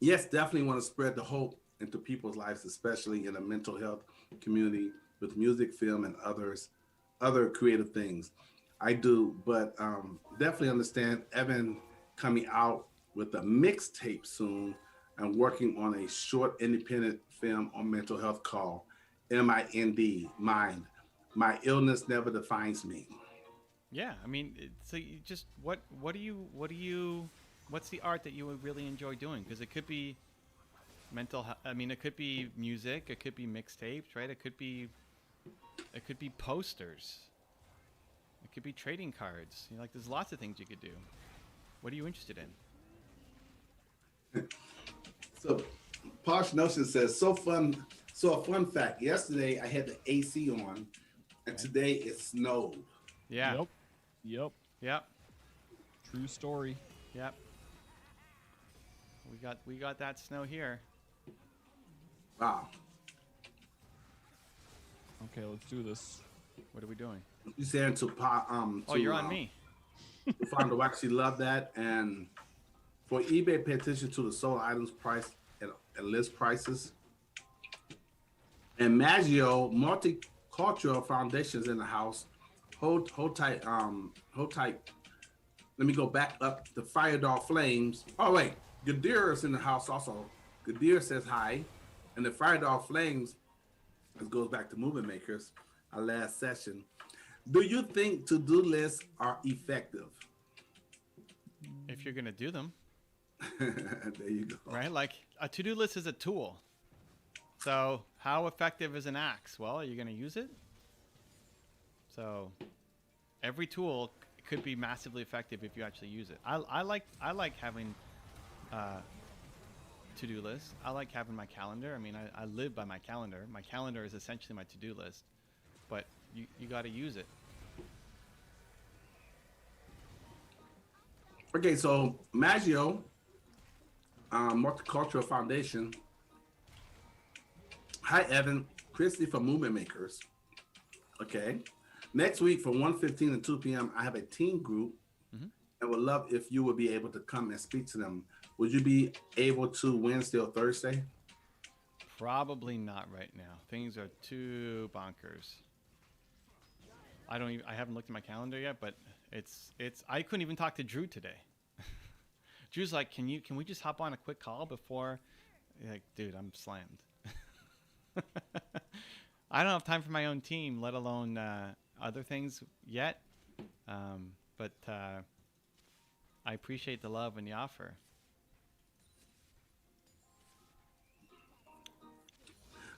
yes, definitely want to spread the hope into people's lives, especially in the mental health community with music, film, and other creative things. I do, but definitely understand Evan coming out with a mixtape soon and working on a short independent film on mental health called MIND, Mind. My illness never defines me. Yeah, I mean, so you just what's the art that you would really enjoy doing? Because it could be I mean, it could be music, it could be mixtapes, right? It could be posters, it could be trading cards. You know, like there's lots of things you could do. What are you interested in? So Posh Notion says, so fun. So a fun fact, yesterday I had the AC on and today it snowed. Yeah. Yep. Yep. True story. Yep. We got that snow here. Wow. Okay, let's do this. What are we doing? You saying to Oh, you're on me. Fonda White, she loved that. And for eBay, pay attention to the sold items price and list prices. And Maggio Multicultural Foundations in the house. Hold tight. Hold tight. Let me go back up to Fire Dog Flames. Oh wait, Gadir is in the house also. Gadir says hi, and the Fire Dog Flames. This goes back to Movement Makers, our last session. Do you think to-do lists are effective? If you're gonna do them, There you go. right? Like a to-do list is a tool. So how effective is an axe? Well, are you gonna use it? So every tool could be massively effective if you actually use it. I like having to-do lists. I like having my calendar. I mean, I live by my calendar. My calendar is essentially my to-do list, but you got to use it. Okay, so Maggio, Multicultural Foundation. Hi, Evan. Christy from Movement Makers. Okay. Next week from 1:15 to 2 p.m., I have a teen group and would love if you would be able to come and speak to them. Would you be able to Wednesday or Thursday? Probably not right now. Things are too bonkers. I haven't looked at my calendar yet, but it's I couldn't even talk to Drew today. Drew's like, can we just hop on a quick call before? Like, dude, I'm slammed. I don't have time for my own team, let alone other things yet. But I appreciate the love and the offer.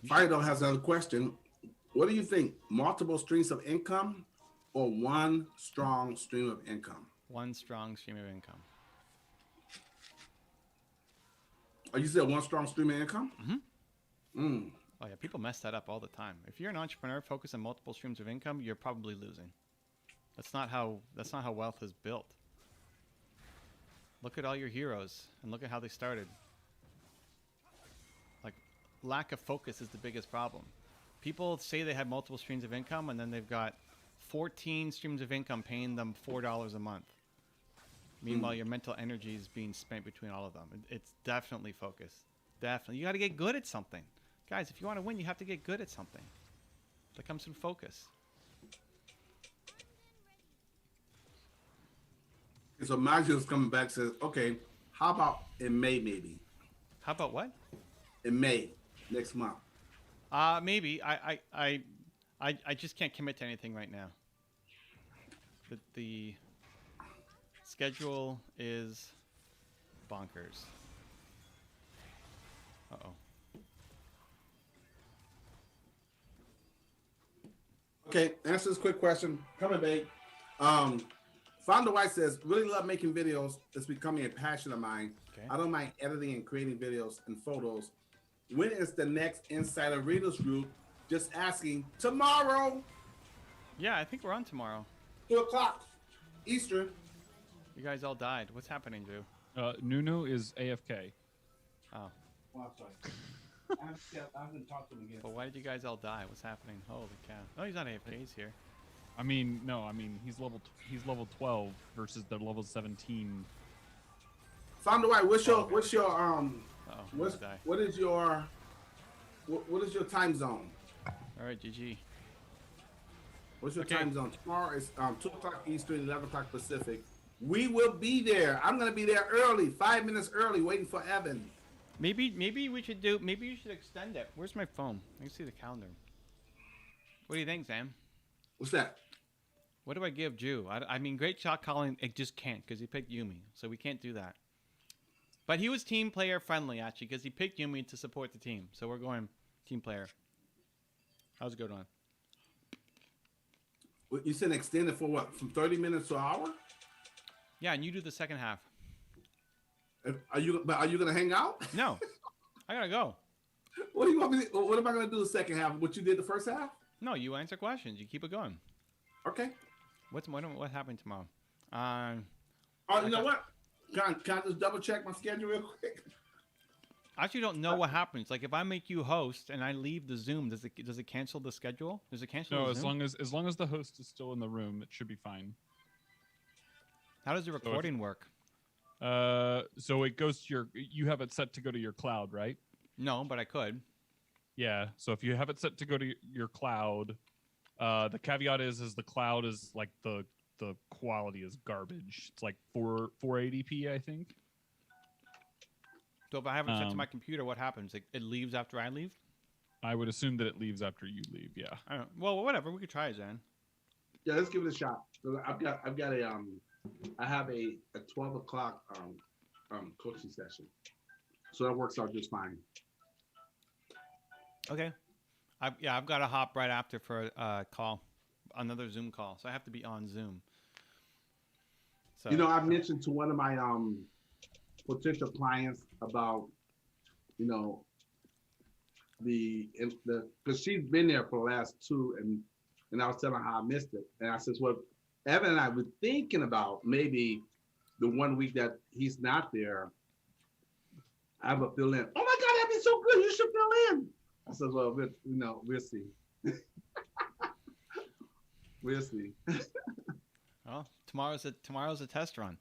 Fido has another question. What do you think? Multiple streams of income or one strong stream of income? One strong stream of income. Oh, you said one strong stream of income? Oh yeah, people mess that up all the time. If you're an entrepreneur focused on multiple streams of income, you're probably losing. That's not how wealth is built. Look at all your heroes and look at how they started. Like, lack of focus is the biggest problem. People say they have multiple streams of income and then they've got 14 streams of income paying them $4 a month. Meanwhile, your mental energy is being spent between all of them. It's definitely focus. Definitely. You got to get good at something. Guys, if you want to win, you have to get good at something. That comes through focus. So Maggio's coming back and says, okay, how about in May maybe? How about what? In May, next month. Maybe. I just can't commit to anything right now. the schedule is bonkers. Uh-oh. Okay, answer this quick question. Coming, babe. Founder White says, really love making videos. It's becoming a passion of mine. Okay. I don't mind editing and creating videos and photos. When is the next Insider Readers group? Just asking. Tomorrow, Yeah, I think we're on tomorrow. 2:00 Eastern. You guys all died. What's happening, Drew? Nunu is AFK. Oh. Oh, sorry. I haven't talked to him again. But why did you guys all die? What's happening? Holy cow. Oh, he's not AFK. He's here. I mean, no, I mean he's level 12 versus the level 17. Founder White, what's your Uh-oh. what is your time zone? All right, GG. What's your Okay. time zone? Tomorrow is 2:00 Eastern, 11:00 Pacific. We will be there. I'm gonna be there early, 5 minutes early, waiting for Evan. Maybe we should do. Maybe you should extend it. Where's my phone? I can see the calendar. What do you think, Sam? What's that? What do I give Drew? I mean, great shot calling. It just can't because he picked Yumi, so we can't do that. But he was team player friendly actually because he picked Yumi to support the team. So we're going team player. How's it going on? You said extended for what? From 30 minutes to an hour? Yeah, and you do the second half. Are you gonna hang out? No, I gotta go. What do you want me? What am I gonna do the second half? What you did the first half? No, you answer questions. You keep it going. Okay. What happened tomorrow? Oh, you know what? Can I just double check my schedule real quick? I actually don't know what happens. Like if I make you host and I leave the Zoom, does it cancel the schedule? Does it cancel No, the as Zoom? long as the host is still in the room, it should be fine. How does the recording work? So it goes to you have it set to go to your cloud, right? No, but I could. Yeah. So if you have it set to go to your cloud, the caveat is the cloud is like the quality is garbage. It's like 480p, I think. So if I have it set to my computer, what happens? It leaves after I leave? I would assume that it leaves after you leave. Yeah. I don't. Well, whatever. We could try it, Zen. Yeah, let's give it a shot. So I have a 12 o'clock coaching session, so that works out just fine. Okay. I've got to hop right after for a call, another Zoom call. So I have to be on Zoom. So You know, I mentioned to one of my potential clients about, you know, because she's been there for the last two, and I was telling her how I missed it, and I says, well, Evan and I were thinking about maybe the 1 week that he's not there, I have a fill in. Oh my God, that'd be so good. You should fill in. I said, well, we'll see. We'll see. Well, tomorrow's a test run.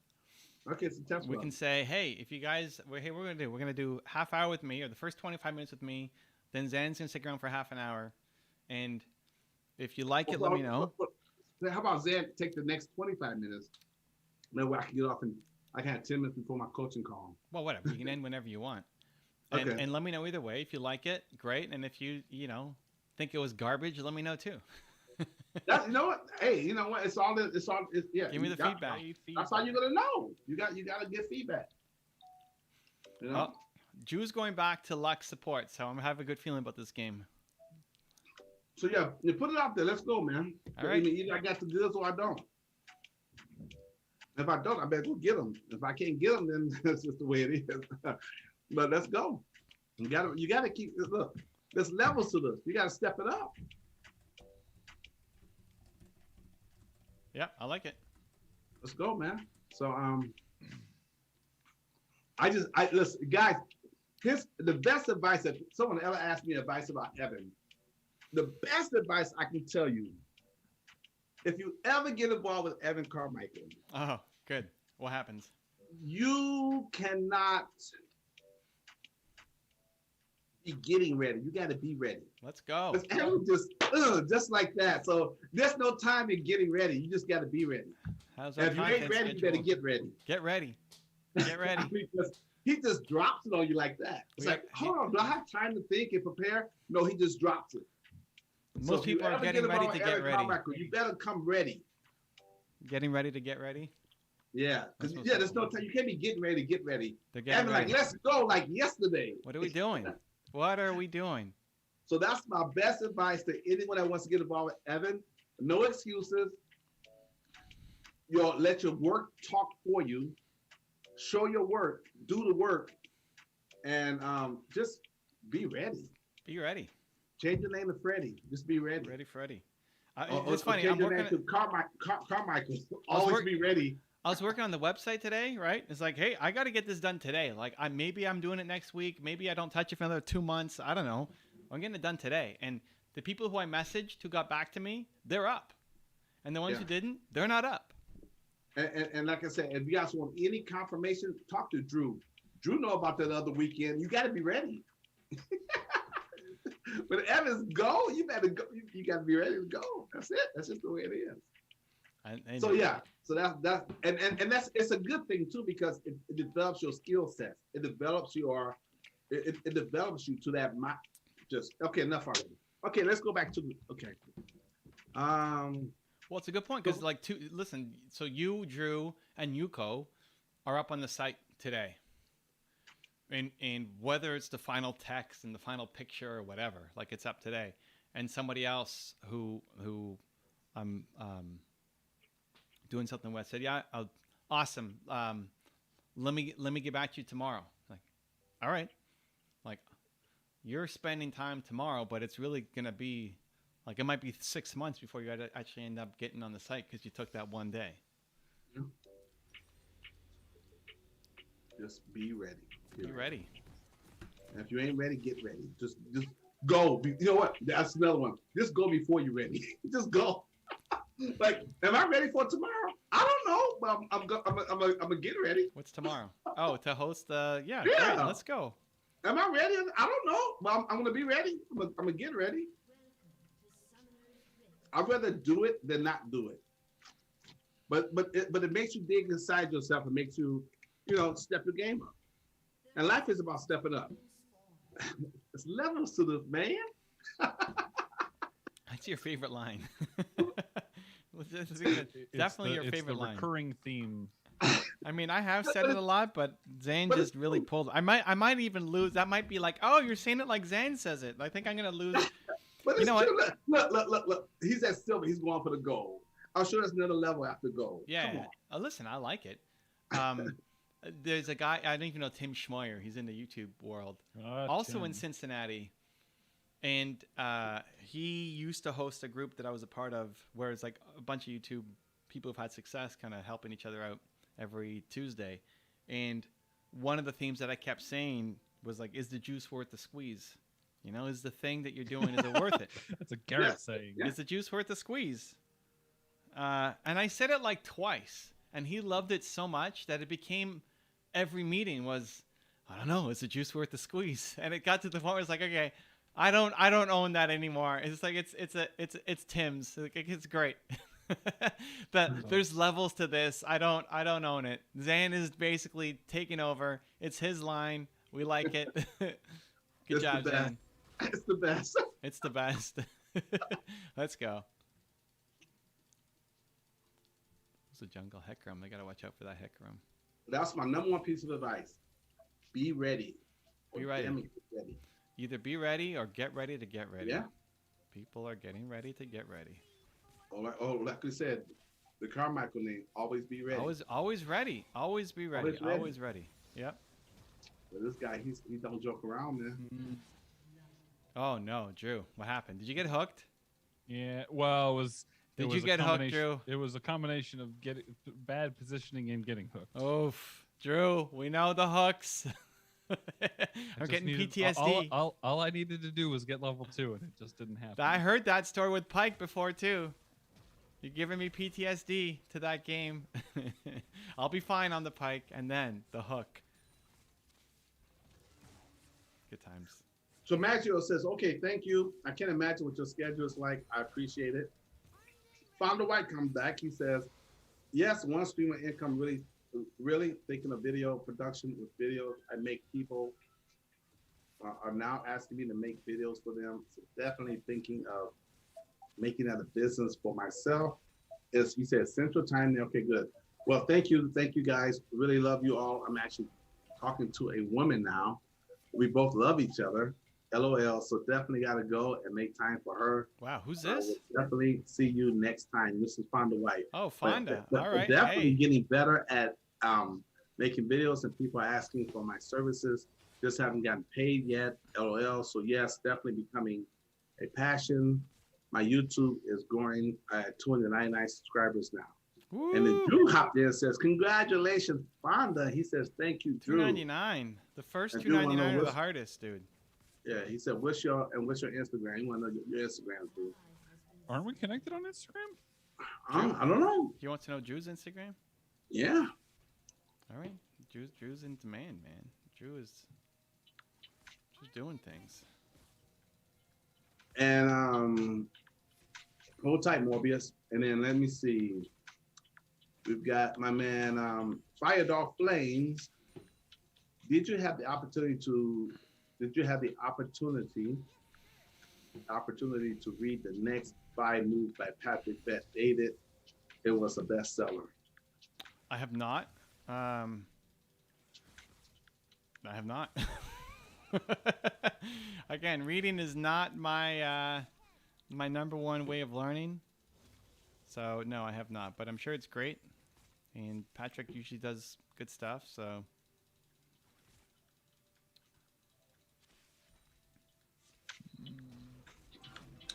Okay, it's a test We run. can say, hey, if you guys, we're gonna do half hour with me, or the first 25 minutes with me. Then Zan's gonna stick around for half an hour, and if you like it, let me know. How about Zan take the next 25 minutes? That way I can get off and I can have 10 minutes before my coaching call. Well, whatever. You can end whenever you want. And, Okay. and let me know either way. If you like it, great. And if you think it was garbage, let me know too. You know what? Hey, you know what? Yeah. Give me the feedback. That's how you're gonna know. You got to get feedback. You know? Well, Drew's going back to Lux support, so I'm having a good feeling about this game. So yeah, you put it out there. Let's go, man. All right. Either I got the goods or I don't. If I don't, I better go get them. If I can't get them, then that's just the way it is. But let's go. You gotta keep this. Look, there's levels to this. You gotta step it up. Yeah, I like it. Let's go, man. So listen, guys. The best advice that someone ever asked me advice about Evan. The best advice I can tell you, if you ever get involved with Evan Carmichael, Oh, good. What happens? you cannot be getting ready. You got to be ready. Let's go. Because Evan just like that. So there's no time in getting ready. You just got to be ready. How's our And if you ain't content ready, you better schedule? get ready. Get ready. Get ready. He just drops it on you like that. It's like, hold on, do I have time to think and prepare? No, he just drops it. Most people are getting ready to get ready. You better come ready. Getting ready to get ready. Yeah, because That's yeah, what's there's no time. You can't be getting ready to get ready. They're getting Evan, ready. like, let's go, like yesterday. What are we doing? What are we doing? So that's my best advice to anyone that wants to get involved with Evan. No excuses. Let your work talk for you. Show your work. Do the work, and just be ready. Be ready. Change your name to Freddie. Just be ready. Ready, Freddie. Or It's funny. change I'm your working. name to Carmichael. Always be ready. I was working on the website today, right? It's like, hey, I got to get this done today. Like, maybe I'm doing it next week. Maybe I don't touch it for another 2 months. I don't know. I'm getting it done today. And the people who I messaged who got back to me, they're up. And the ones who didn't, they're not up. And like I said, if you guys want any confirmation, talk to Drew. Drew know about that other weekend. You got to be ready. But Evans, go. You better go. You got to be ready to go. That's it. That's just the way it is. So yeah, so that's and that's it's a good thing too because it develops your skill sets. It develops it develops you to that just okay. Enough already. Okay, let's go back to well, it's a good point because listen. So you, Drew, and Yuko are up on the site today, and whether it's the final text and the final picture or whatever, like it's up today, and somebody else who I'm doing something with said, yeah, awesome. Let me get back to you tomorrow. Like, all right. Like, you're spending time tomorrow, but it's really gonna be like it might be 6 months before you actually end up getting on the site because you took that one day. Just be ready. Be ready. And if you ain't ready, get ready. Just go. You know what? That's another one. Just go before you're ready. Just go. Like, am I ready for tomorrow? I don't know, but I'm gonna get ready. What's tomorrow? Oh, to host the Yeah. Great, let's go. Am I ready? I don't know, but I'm gonna be ready. I'm gonna get ready. I'd rather do it than not do it. But it makes you dig inside yourself. It makes you, step your game up. And life is about stepping up. There's levels to this, man. That's your favorite line. Definitely your favorite line. Recurring theme. I mean, I have said it a lot, but Zane just really pulled. I might even lose. That might be like, oh, you're saying it like Zane says it. I think I'm gonna lose. But you know what? Look. He's at silver. He's going for the gold. I'm sure there's another level after gold. Yeah. Listen, I like it. There's a guy, I don't even know, Tim Schmoyer. He's in the YouTube world. Also in Cincinnati. And he used to host a group that I was a part of where it's like a bunch of YouTube people who've had success kind of helping each other out every Tuesday. And one of the themes that I kept saying was like, is the juice worth the squeeze? Is the thing that you're doing, is it worth it? That's a Garrett saying. Is the juice worth the squeeze? And I said it like twice. And he loved it so much that it became every meeting was, I don't know, is the juice worth the squeeze? And it got to the point where it's like, okay, I don't own that anymore. It's like it's Tim's. It's great. But there's levels to this. I don't own it. Zan is basically taking over. It's his line. We like it. Good job, Zan. It's the best. It's the best. Let's go. It's a jungle heck room. They gotta watch out for that heck room. That's my number one piece of advice. Be ready. Be ready. Get ready. Either be ready or get ready to get ready. Yeah. People are getting ready to get ready. Like we said, the Carmichael name, always be ready. Always ready. Always be ready. Always ready. Yep. But this guy, he don't joke around, man. Mm-hmm. Oh no, Drew, what happened? Did you get hooked? Yeah, well, it was. Did you get hooked, Drew? It was a combination of getting bad positioning and getting hooked. Oof, Drew, we know the hooks. I'm getting PTSD. All I needed to do was get level 2, and it just didn't happen. I heard that story with Pike before too. You're giving me PTSD to that game. I'll be fine on the Pike, and then the hook. Good times. So Maggio says, okay, thank you. I can't imagine what your schedule is like. I appreciate it. Founder White comes back. He says, yes, one stream of income, really thinking of video production with videos. I make people are now asking me to make videos for them. So definitely thinking of making that a business for myself. It's you said Central Time. Okay, good. Well, thank you guys. Really love you all. I'm actually talking to a woman now. We both love each other. LOL. So definitely got to go and make time for her. Wow, who's this? We'll definitely see you next time. This is Fonda White. Oh, Fonda. But All right. definitely Hey. getting better at making videos, and people are asking for my services. Just haven't gotten paid yet. LOL. So yes, definitely becoming a passion. My YouTube is growing at 299 subscribers now. Woo. And then Drew hopped in and says, "Congratulations, Fonda." He says, "Thank you, Drew." 299. The first And Drew wanna 299 know are the what's- hardest, dude. Yeah, he said, "What's your Instagram?" You want to know your Instagram, Drew? Aren't we connected on Instagram? I don't know. You want to know Drew's Instagram? Yeah. All right. Drew's in demand, man. Drew is just doing things. And hold tight, Morbius. And then let me see. We've got my man Fire Dog Flames. Did you have the opportunity to read the next 5 moves by Patrick Bet David? It was a bestseller. I have not. I have not. Again, reading is not my my number one way of learning. So no, I have not. But I'm sure it's great. And Patrick usually does good stuff. So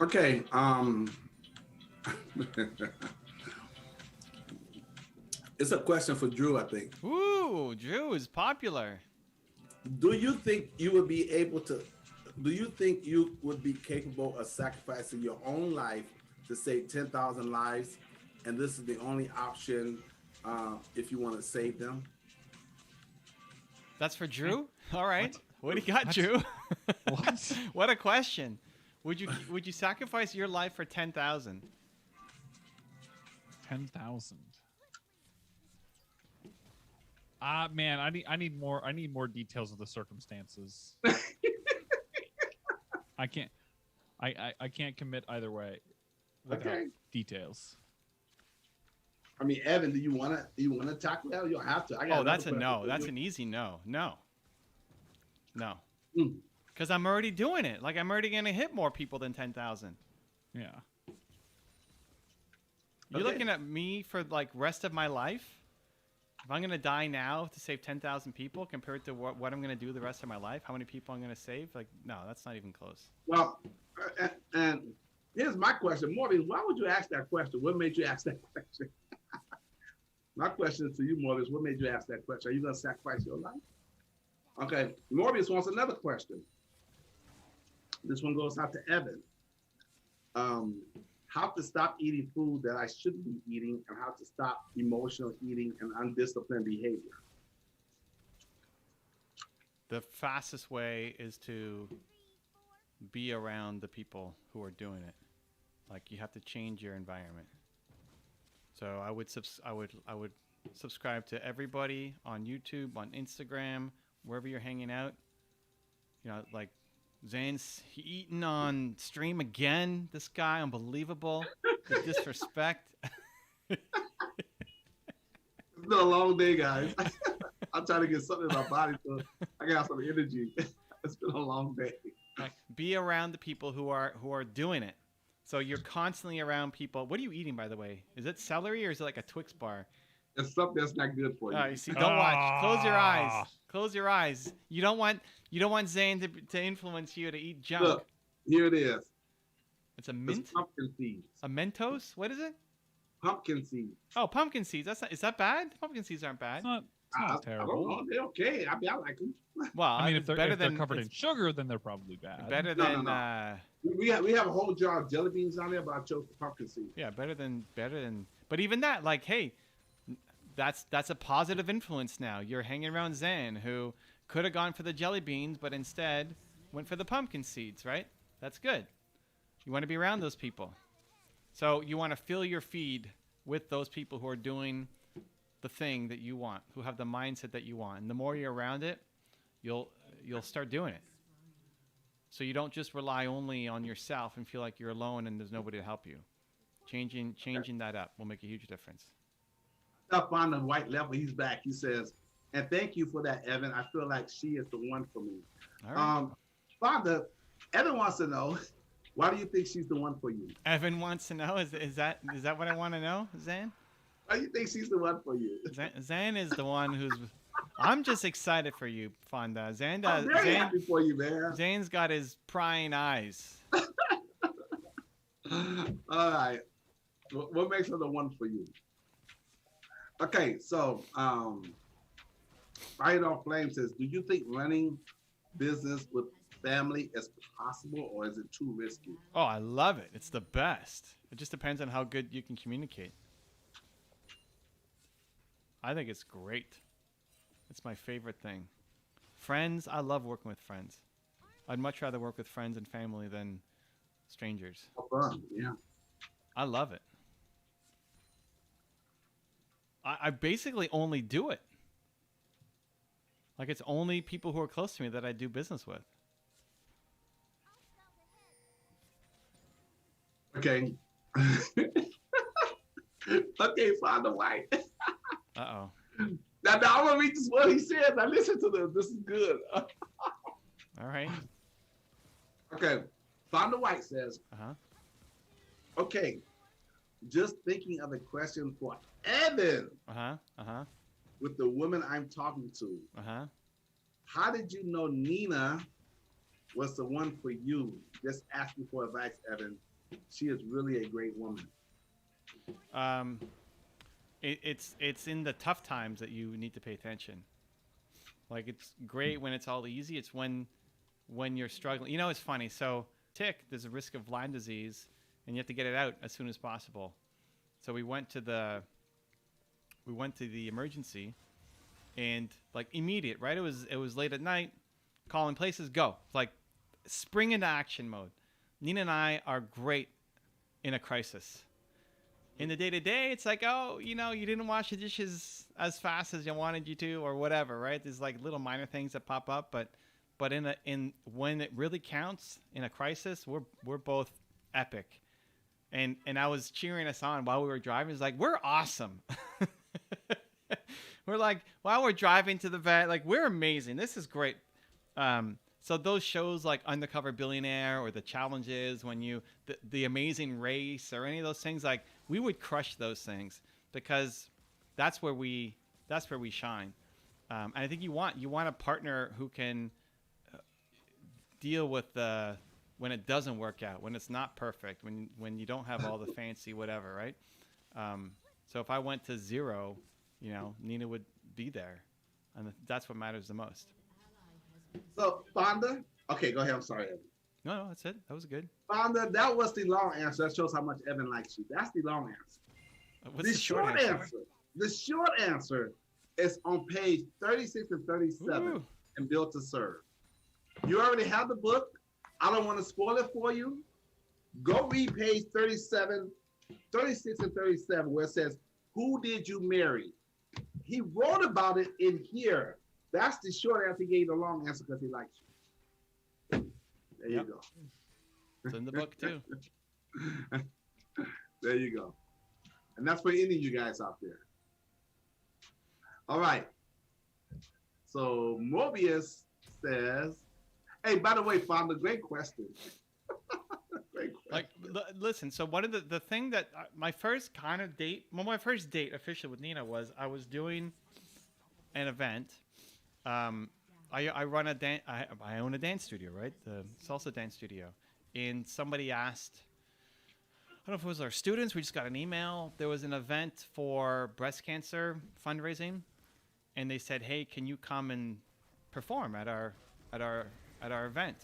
Okay. It's a question for Drew, I think. ooh, Drew is popular. Do you think you would be able to? Do you think you would be capable of sacrificing your own life to save 10,000 lives, and this is the only option if you want to save them? That's for Drew? All right. What do you got, What? Drew? What? What a question. Would you sacrifice your life for 10,000? 10,000. Man, I need more details of the circumstances. I can't commit either way without Okay. details. I mean, Evan, do you want to tackle that? Or you don't have to. I got Oh, another that's a question no. for That's you. an easy no. No. Mm. Because I'm already doing it. Like, I'm already going to hit more people than 10,000. Yeah. You're Okay. looking at me for, like, rest of my life? If I'm going to die now to save 10,000 people compared to what I'm going to do the rest of my life, how many people I'm going to save? Like, no, that's not even close. Well, and here's my question, Morbius. Why would you ask that question? What made you ask that question? My question is to you, Morbius. What made you ask that question? Are you going to sacrifice your life? Okay, Morbius wants another question. This one goes out to Evan. How to stop eating food that I shouldn't be eating, and how to stop emotional eating and undisciplined behavior. The fastest way is to be around the people who are doing it. Like, you have to change your environment. So I would subscribe to everybody on YouTube, on Instagram, wherever you're hanging out. You know, like Zane's eating on stream again. This guy, unbelievable. The disrespect. It's been a long day, guys. I'm trying to get something in my body so I can have some energy. It's been a long day. Like, be around the people who are doing it. So you're constantly around people. What are you eating, by the way? Is it celery or is it like a Twix bar? It's something that's not good for you. You see, don't watch. Close your eyes. Close your eyes. You don't want Zane to influence you to eat junk. Look, here it is. It's a It's mint. pumpkin seeds. A Mentos. What is it? Pumpkin seeds. Oh, pumpkin seeds. Is that bad? Pumpkin seeds aren't bad. It's not I don't terrible. know. They're okay. I like them. Well, I mean, if it's they're better than covered in it's sugar, then they're probably bad. better No, than no. We have a whole jar of jelly beans on there, but I chose the pumpkin seeds. yeah, better than. But even that, like, hey, that's a positive influence now. You're hanging around Zan, who could have gone for the jelly beans, but instead went for the pumpkin seeds, right? That's good. You want to be around those people. So you want to fill your feed with those people who are doing the thing that you want, who have the mindset that you want. And the more you're around it, you'll start doing it. So you don't just rely only on yourself and feel like you're alone and there's nobody to help you. Changing that up will make a huge difference. Up on the white level, he's back. He says, and thank you for that, Evan. I feel like she is the one for me. All right. Father, Evan wants to know, why do you think she's the one for you? Evan wants to know. Is that what I want to know, Zan? Why do you think she's the one for you? Zan is the one who's. I'm just excited for you, Fonda. I'm very happy for you, man. Zan's got his prying eyes. All right. What makes her the one for you? Okay, so Fire on Flame says, do you think running business with family is possible, or is it too risky? Oh, I love it. It's the best. It just depends on how good you can communicate. I think it's great. It's my favorite thing. Friends, I love working with friends. I'd much rather work with friends and family than strangers. Oh, fun. Yeah. I love it. I basically only do it. Like, it's only people who are close to me that I do business with. Okay. Okay, Father White. Uh-oh. Now, I'm going to read this what he said. Now, listen to this. This is good. All right. Okay. Father White says, Uh-huh. okay, just thinking of a question for Evan Uh-huh. Uh-huh. with the woman I'm talking to. Uh-huh. How did you know Nina was the one for you? Just asking for advice, Evan. She is really a great woman. It's in the tough times that you need to pay attention. Like, it's great when it's all easy. It's when you're struggling. You know, it's funny. So, there's a risk of Lyme disease, and you have to get it out as soon as possible. So we went to the emergency, and like immediate, right? It was late at night, calling places, go. Like, spring into action mode. Nina and I are great in a crisis. In the day-to-day, it's like, oh, you didn't wash the dishes as fast as you wanted you to, or whatever, right? There's like little minor things that pop up, but in when it really counts in a crisis, we're both epic. And I was cheering us on while we were driving. It's like, we're awesome. We're like, while we're driving to the vet, like, we're amazing. This is great. So those shows like Undercover Billionaire or The Challenges, the Amazing Race or any of those things, like, we would crush those things because that's where we shine. And I think you want a partner who can deal with when it doesn't work out, when it's not perfect, when you don't have all the fancy whatever, right? So if I went to zero, Nina would be there, and that's what matters the most. So, Fonda, okay, go ahead. I'm sorry, Evan. No, that's it. That was good. Fonda, that was the long answer. That shows how much Evan likes you. That's the long answer. What's the short answer? The short answer is on page 36 and 37 Ooh. in Built to Serve. You already have the book. I don't want to spoil it for you. Go read page 37, 36 and 37, where it says, who did you marry? He wrote about it in here. That's the short answer. He gave the long answer because he likes you. There you go. It's in the book too. There you go. And that's for any of you guys out there. All right. So Mobius says, hey, by the way, Fonda, great question. Great question. Like, listen, so one of the thing that my first date officially with Nina was I was doing an event. I run I own a dance studio, right? The salsa dance studio. And somebody asked, I don't know if it was our students, we just got an email. There was an event for breast cancer fundraising. And they said, hey, can you come and perform at our event?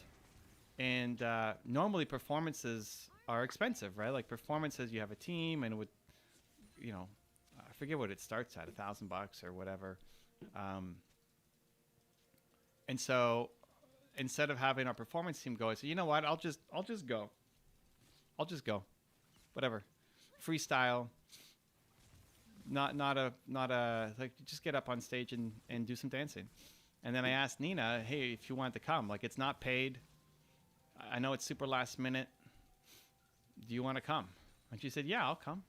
And normally performances are expensive, right? Like, performances, you have a team, and it would, I forget what it starts at, $1,000 or whatever. And so instead of having our performance team go, I said, you know what? I'll just go. Whatever. Freestyle. Not a like, just get up on stage and do some dancing. And then I asked Nina, hey, if you want to come, like, it's not paid. I know it's super last minute. Do you want to come? And she said, yeah, I'll come.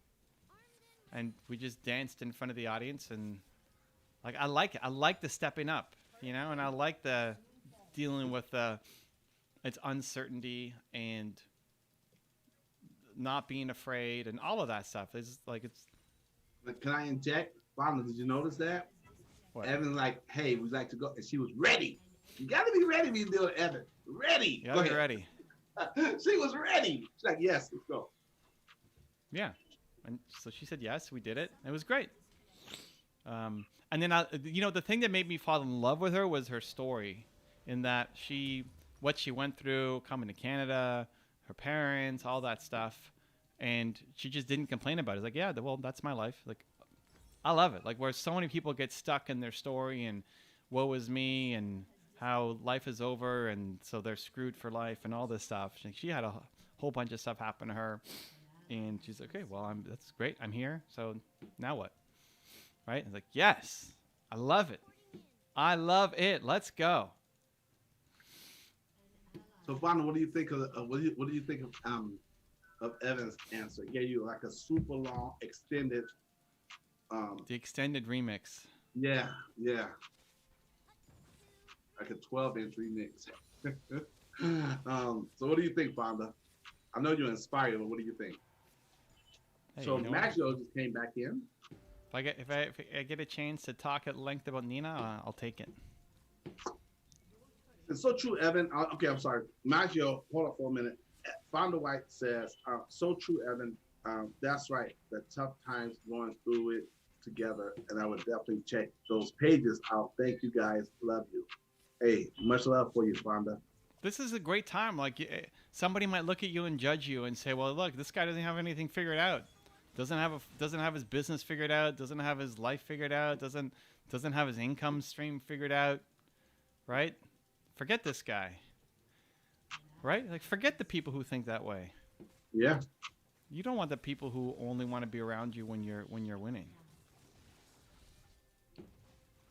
And we just danced in front of the audience, and like I like it. I like the stepping up, and I like the dealing with its uncertainty and not being afraid and all of that stuff. It's like Can I inject? Father, did you notice that? what? Evan like, hey, we'd like to go, and she was ready. You got to be ready when you do it, Evan. Ready. You gotta be ready. She was ready. She's like, yes, let's go. Yeah. And so she said yes. We did it. It was great. And then, the thing that made me fall in love with her was her story, in that what she went through coming to Canada, her parents, all that stuff, and she just didn't complain about it. It's like, yeah, well, that's my life. Like, I love it. Like, where so many people get stuck in their story and woe is me and how life is over and so they're screwed for life and all this stuff. She had a whole bunch of stuff happen to her, and she's like, okay, well, that's great. I'm here. So now what? Right? It's like, yes, I love it. I love it. Let's go. So, Vonna, what do you think of of Evan's answer? He gave you like a super long, extended. The extended remix. Yeah, like a 12-inch remix. So, what do you think, Vonda? I know you're inspired, but what do you think? Hey, So, you know what? Maggio just came back in. If I get a chance to talk at length about Nina, I'll take it. It's so true, Evan. Okay, I'm sorry. Maggio, hold up for a minute. Fonda White says, so true, Evan. That's right. The tough times going through it together. And I would definitely check those pages out. Thank you, guys. Love you. Hey, much love for you, Fonda. This is a great time. Like, somebody might look at you and judge you and say, well, look, this guy doesn't have anything figured out. Doesn't have his business figured out. Doesn't have his life figured out. Doesn't have his income stream figured out. Right? Forget this guy. Right? Like, forget the people who think that way. Yeah. You don't want the people who only want to be around you when you're winning.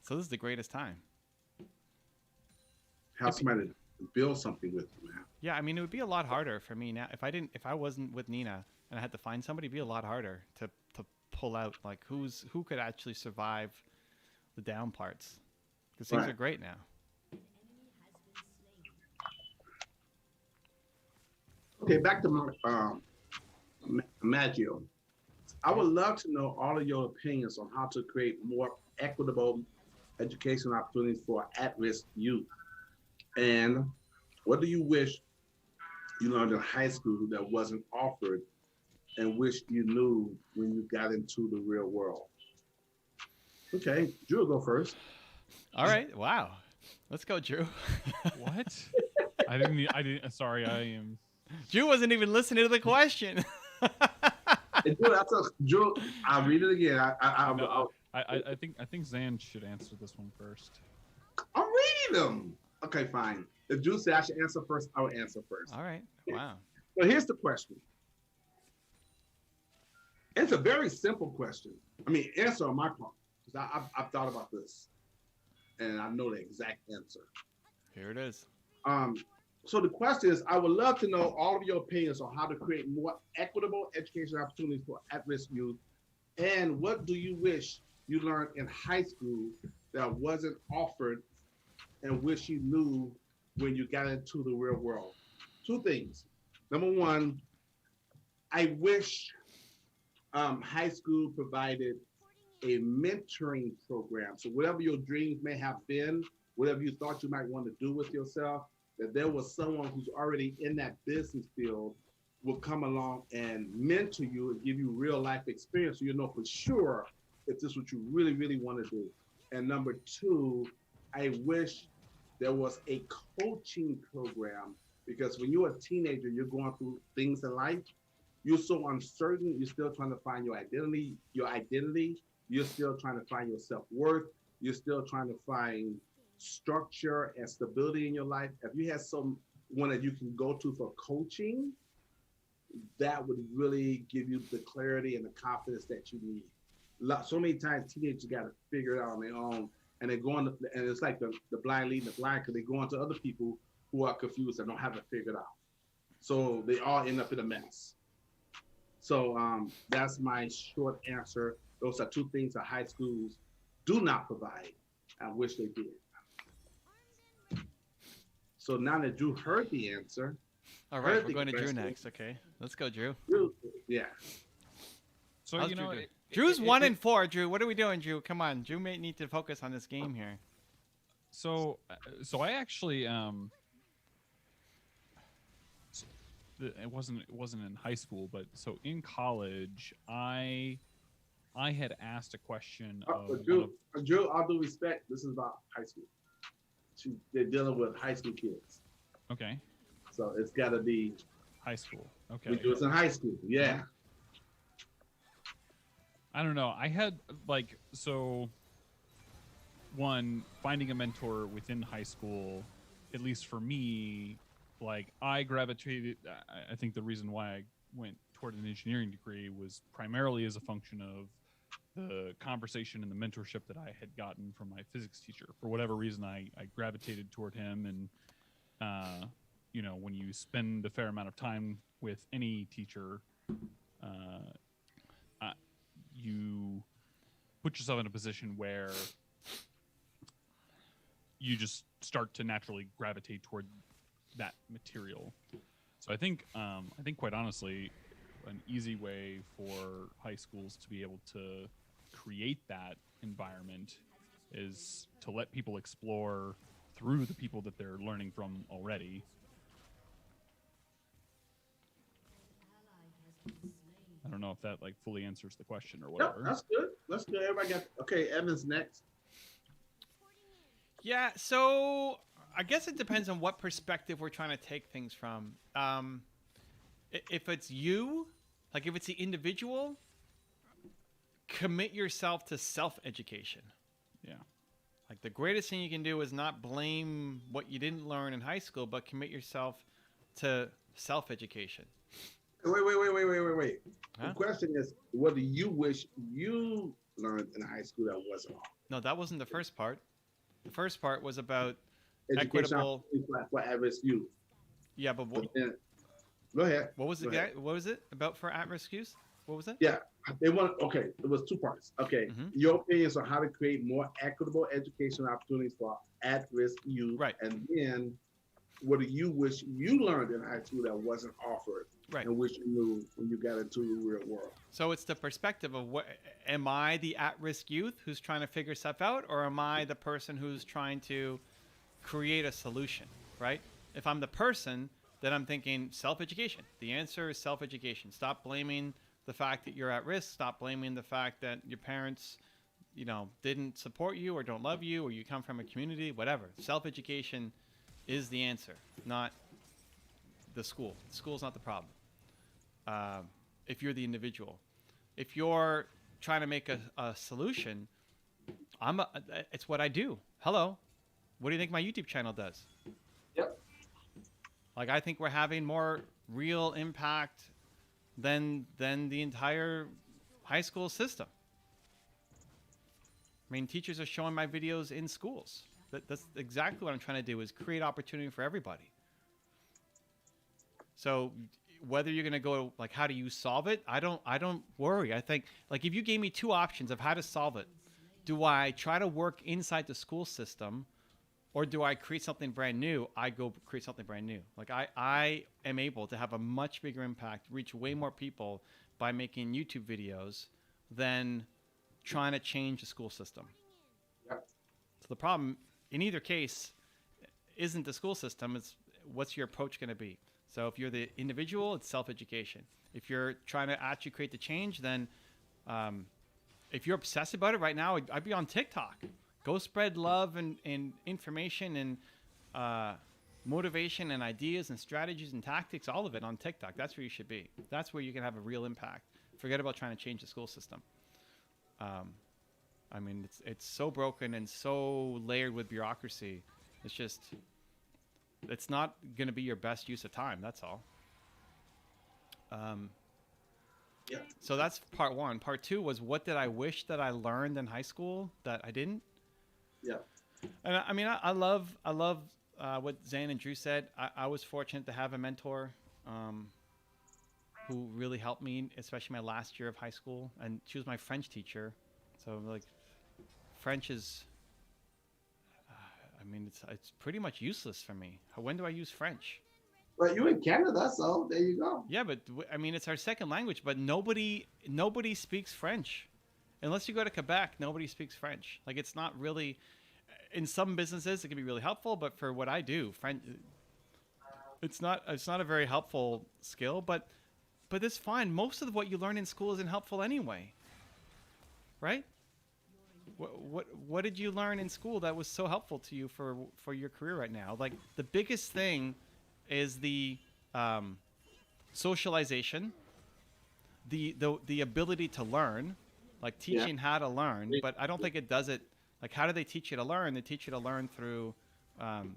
So this is the greatest time. Have somebody to build something with you, man. Yeah, I mean, it would be a lot harder for me now if I wasn't with Nina and I had to find somebody. It'd be a lot harder to pull out like who could actually survive the down parts, because things Right. are great now. Okay, back to Maggio. I would love to know all of your opinions on how to create more equitable education opportunities for at-risk youth. And what do you wish you learned in high school that wasn't offered and wish you knew when you got into the real world? Okay, Drew will go first. All right, wow, let's go, Drew. What? I didn't. Sorry, I am. Drew wasn't even listening to the question. Hey, Drew, I'll read it again. I think Zan should answer this one first. I'm reading them. Okay, fine. If Drew said I should answer first, I will answer first. All right, wow. So here's the question. It's a very simple question. I mean, answer on my part, because I've thought about this, and I know the exact answer. Here it is. So the question is, I would love to know all of your opinions on how to create more equitable education opportunities for at-risk youth, and what do you wish you learned in high school that wasn't offered and wish you knew when you got into the real world? Two things. Number one, I wish high school provided a mentoring program. So whatever your dreams may have been, whatever you thought you might want to do with yourself, that there was someone who's already in that business field will come along and mentor you and give you real life experience so you know for sure if this is what you really, really want to do. And number two, I wish there was a coaching program, because when you're a teenager, you're going through things in life. You're so uncertain. You're still trying to find your identity. You're still trying to find your self-worth. You're still trying to find structure and stability in your life. If you had someone that you can go to for coaching, that would really give you the clarity and the confidence that you need. So many times teenagers got to figure it out on their own, and they're going to, and it's like the blind leading the blind, because they go on to other people who are confused and don't have it figured out. So they all end up in a mess. So that's my short answer. Those are two things that high schools do not provide. I wish they did. So now that Drew heard the answer, All right, heard we're the going to Drew question, next. Okay, let's go, Drew. yeah. So How's you Drew know, doing? Drew's 1-4. Drew, what are we doing, Drew? Come on, Drew may need to focus on this game here. so I actually it wasn't in high school, but so in college I had asked a question of one Drew, of- Drew, all due respect, this is about high school. They're dealing with high school kids. okay, So it's got to be, high school. Okay. we do it in high school. Yeah. I don't know. I had like so one finding a mentor within high school, at least for me, like I gravitated. I think the reason why I went toward an engineering degree was primarily as a function of the conversation and the mentorship that I had gotten from my physics teacher. For whatever reason, I gravitated toward him, and you know, when you spend a fair amount of time with any teacher, you put yourself in a position where you just start to naturally gravitate toward that material. So I think quite honestly, an easy way for high schools to be able to create that environment is to let people explore through the people that they're learning from already. I don't know if that like fully answers the question or Yep, whatever. that's good. That's good. Everybody got, okay, Evan's next. Yeah, so I guess it depends on what perspective we're trying to take things from. If it's you, like if it's the individual, commit yourself to self-education. Yeah. Like the greatest thing you can do is not blame what you didn't learn in high school, but commit yourself to self-education. Wait. Huh? The question is, what do you wish you learned in high school that wasn't? No, that wasn't the first part. The first part was about Education equitable. for at-risk youth. Yeah, but But then, go ahead. what was Go the ahead. what was it about for at-risk youth? What was it? Yeah, they want. Okay, it was two parts. Okay, Mhm. your opinions on how to create more equitable educational opportunities for at-risk youth, Right. And then, what do you wish you learned in high school that wasn't offered, Right. and wish you knew when you got into the real world? So it's the perspective of what am I the at-risk youth who's trying to figure stuff out, or am I the person who's trying to create a solution, right? If I'm the person, then I'm thinking self-education. The answer is self-education. Stop blaming the fact that you're at risk. Stop blaming the fact that your parents, you know, didn't support you or don't love you or you come from a community, whatever. Self-education is the answer, not the school. The school's not the problem. If you're the individual. If you're trying to make a solution, it's what I do. Hello. What do you think my YouTube channel does? Yep. Like, I think we're having more real impact than the entire high school system. I mean, teachers are showing my videos in schools. That's exactly what I'm trying to do, is create opportunity for everybody. So whether you're going to go like, how do you solve it? I don't worry. I think, like, if you gave me two options of how to solve it, do I try to work inside the school system, or do I create something brand new? I go create something brand new. Like, I am able to have a much bigger impact, reach way more people by making YouTube videos than trying to change the school system. Yep. So the problem in either case isn't the school system, it's what's your approach going to be. So if you're the individual, it's self-education. If you're trying to actually create the change, then if you're obsessed about it right now, I'd be on TikTok. Go spread love and information and motivation and ideas and strategies and tactics, all of it on TikTok. That's where you should be. That's where you can have a real impact. Forget about trying to change the school system. I mean, it's so broken and so layered with bureaucracy. It's just, it's not going to be your best use of time. That's all. Yeah. So that's part one. Part two was, what did I wish that I learned in high school that I didn't? Yeah. And I mean, I love what Zane and Drew said. I was fortunate to have a mentor. who really helped me, especially my last year of high school, and she was my French teacher. So like, French is, I mean, it's pretty much useless for me. When do I use French? But you're in Canada, so there you go. Yeah, but I mean, it's our second language, but nobody speaks French. Unless you go to Quebec, nobody speaks French. Like, it's not really, in some businesses it can be really helpful, but for what I do, French, it's not a very helpful skill, but it's fine. Most of what you learn in school isn't helpful anyway. Right? What did you learn in school that was so helpful to you for your career right now? Like, the biggest thing is the socialization, the ability to learn, like teaching how to learn. But I don't think it does it. Like, how do they teach you to learn? They teach you to learn through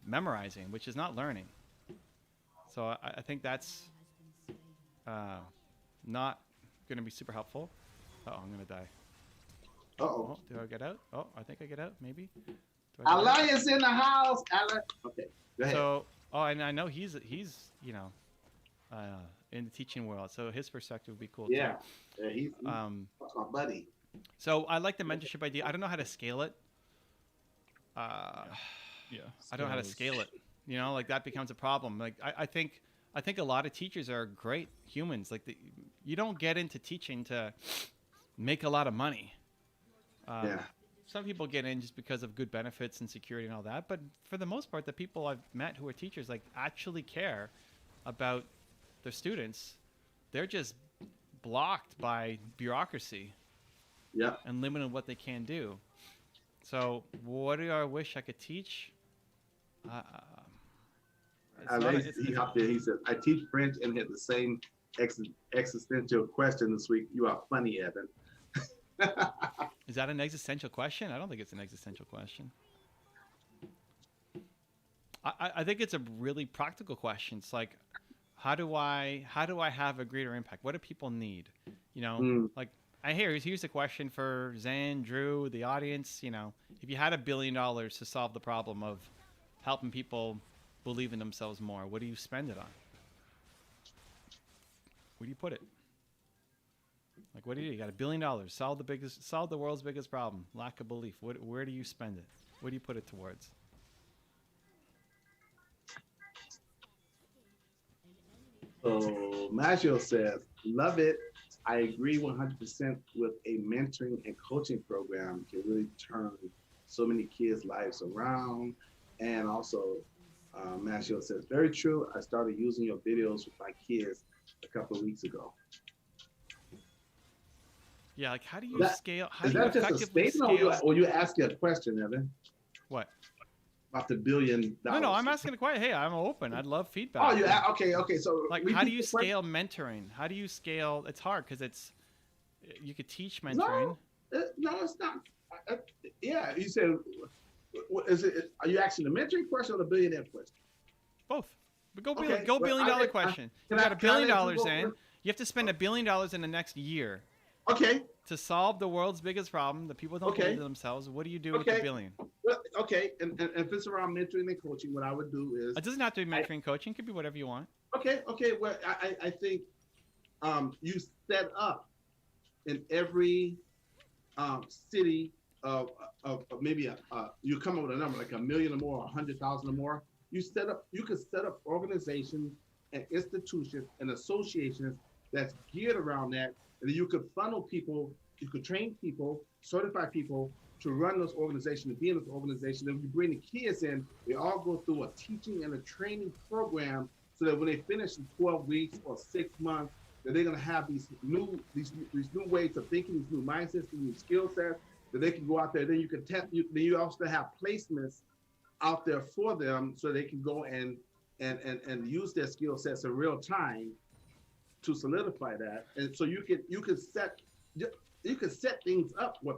memorizing, which is not learning. So I think that's not going to be super helpful. Oh, I'm going to die. Uh-oh. Do I get out? Oh, I think I get out, maybe. Alliance in the house. Okay, go ahead. So, and I know he's in the teaching world, so his perspective would be cool yeah, too. yeah, he's my buddy. So I like the mentorship idea. I don't know how to scale it. Yeah. I don't know how to scale it. You know, like, that becomes a problem. Like, I think a lot of teachers are great humans. Like, you don't get into teaching to make a lot of money. Some people get in just because of good benefits and security and all that, but for the most part, the people I've met who are teachers, like, actually care about their students. They're just blocked by bureaucracy. Yeah. And limited what they can do. So, what do I wish I could teach? He hopped in. He said, "I teach French and had the same existential question this week. You are funny, Evan." Is that an existential question? I don't think it's an existential question. I think it's a really practical question. It's like, how do I have a greater impact? What do people need? You know, like, here's a question for Zan, Drew, the audience. You know, if you had $1 billion to solve the problem of helping people believe in themselves more, what do you spend it on? Where do you put it? Like, what do? You got $1 billion, solve the world's biggest problem, lack of belief. Where do you spend it? Where do you put it towards? So Maggio says, "Love it. I agree 100% with a mentoring and coaching program can really turn so many kids' lives around." And also, Maggio says, "Very true. I started using your videos with my kids a couple of weeks ago." Yeah, like, how do you scale? How Is do you that just a effectively statement, scale? or you asking a question, Evan? What? About the $1 billion? No, I'm asking a question. Hey, I'm open. I'd love feedback. Oh, okay. So, like, how do you scale mentoring? How do you scale? It's hard because you could teach mentoring. No, it's not. Yeah, you said, is it? Are you asking the mentoring question or the billionaire question? Both. But go Okay, $1 billion question. You got $1 billion in. You have to spend $1 billion in the next year. Okay. To solve the world's biggest problem, the people don't believe in themselves. What do you do with the $1 billion? Well, okay, and if it's around mentoring and coaching, what I would do is, it doesn't have to be mentoring and coaching. It could be whatever you want. Okay. Well, I think you set up in every city of maybe you come up with a number like 1 million or more, 100,000 or more. You could set up organizations and institutions and associations that's geared around that. And then you could funnel people, you could train people, certify people to run those organizations, to be in those organizations. And you bring the kids in, they all go through a teaching and a training program so that when they finish in 12 weeks or 6 months, that they're going to have these new ways of thinking, these new mindsets, these new skill sets, that they can go out there. Then you can you also have placements out there for them so they can go and use their skill sets in real time to solidify that. And so you could set things up where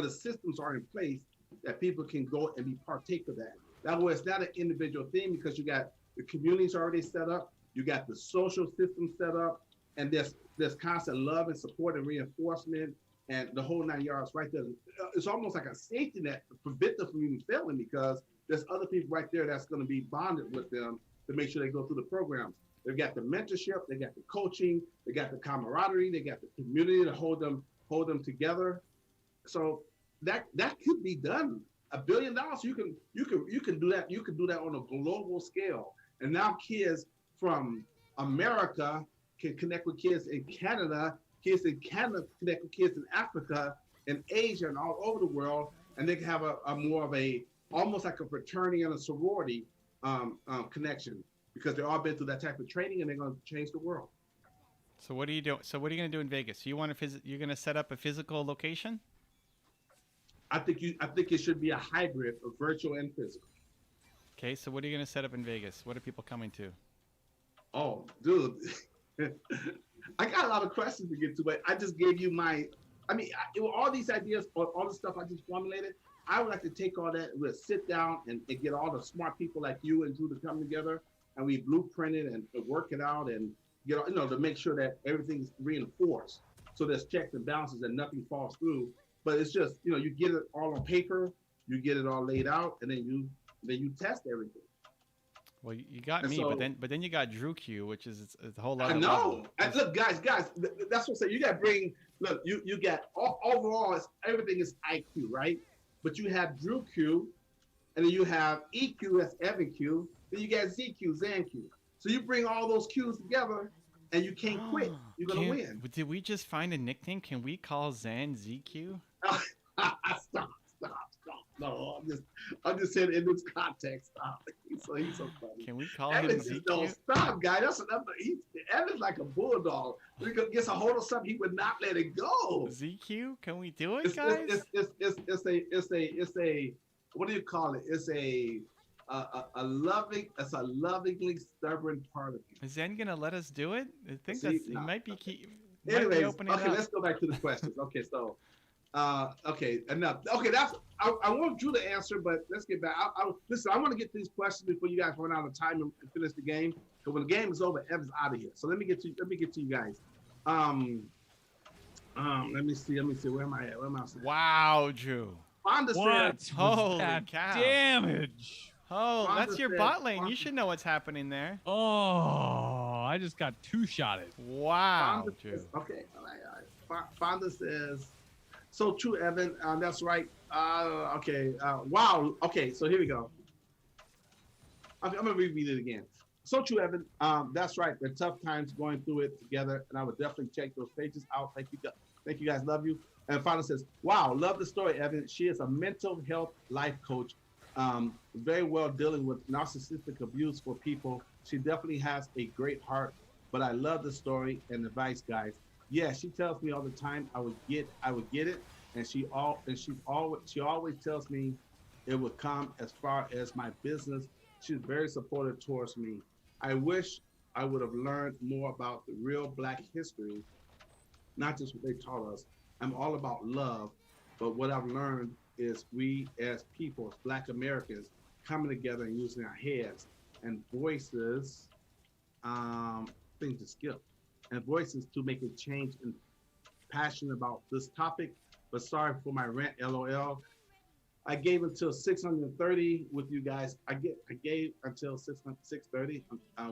the systems are in place that people can go and be partake of that. That way it's not an individual thing because you got the communities already set up, you got the social system set up, and there's constant love and support and reinforcement and the whole 9 yards right there. It's almost like a safety net to prevent them from even failing because there's other people right there that's going to be bonded with them to make sure they go through the programs. They've got the mentorship, they got the coaching, they got the camaraderie, they got the community to hold them together. So that could be done. $1 billion, you can do that. You can do that on a global scale. And now kids from America can connect with kids in Canada. Kids in Canada connect with kids in Africa and Asia and all over the world, and they can have a more of a almost like a fraternity and a sorority connection because they've all been through that type of training, and they're going to change the world. So what are you doing? So what are you going to do in Vegas? You want to you're going to set up a physical location? I think it should be a hybrid of virtual and physical. Okay, so what are you going to set up in Vegas? What are people coming to? Oh, dude, I got a lot of questions to get to, but I just gave you all these ideas, all the stuff I just formulated. I would like to take all that, we'll sit down and get all the smart people like you and Drew to come together, and we blueprint it and work it out and to make sure that everything's reinforced. So there's checks and balances and nothing falls through. But it's just, you get it all on paper, you get it all laid out, and then you test everything. Well, you got and me, so, but then you got Drew Q, which is a whole lot. I know. Look, guys, that's what I'm saying. You got to bring. Look, you got overall, everything is IQ, right? But you have Drew Q, and then you have EQ, that's Evan Q. Then you got ZQ, Zan Q. So you bring all those Qs together, and you can't quit. You're gonna win. Did we just find a nickname? Can we call Zan ZQ? Stop. No, I'm just saying in this context. Stop. He's so funny. Can we call Evan him just ZQ? don't stop, guy. That's another. Evan's like a bulldog. When he gets a hold of something, he would not let it go. ZQ? Can we do it, guys? It's a what do you call it? It's a lovingly stubborn part of you. Is Zen gonna let us do it? I think See, he might be key. Anyways, opening okay, up. let's go back to the questions. Okay, so, okay, enough. Okay, I want Drew to answer, but let's get back. Listen, I want to get these questions before you guys run out of time and finish the game. Because when the game is over, Evan's out of here. So let me get to you guys. Let me see. Where am I at? Wow, Drew. Fonda What said, was Holy that cow. damage? Oh, Fonda that's your said- bot lane. You Fonda- should know what's happening there. Oh, I just got two-shotted. Wow, Fonda Drew. says, okay, all right. Fonda says, so true, Evan. That's right. Okay. Wow. Okay, so here we go. I'm gonna reread it again. So true, Evan. That's right. They're tough times going through it together, and I would definitely check those pages out. Thank you guys. Love you. And Fonda says, wow, love the story, Evan. She is a mental health life coach. Very well dealing with narcissistic abuse for people. She definitely has a great heart, but I love the story and advice, guys. Yeah, she tells me all the time I would get it, and she always tells me it would come. As far as my business, she's very supportive towards me. I wish I would have learned more about the real Black history, not just what they taught us. I'm all about love, but what I've learned is we as people, as Black Americans, coming together and using our heads and voices, things to skip, and voices to make a change and passionate about this topic. But sorry for my rant, LOL. I gave until 630 with you guys. I gave until 630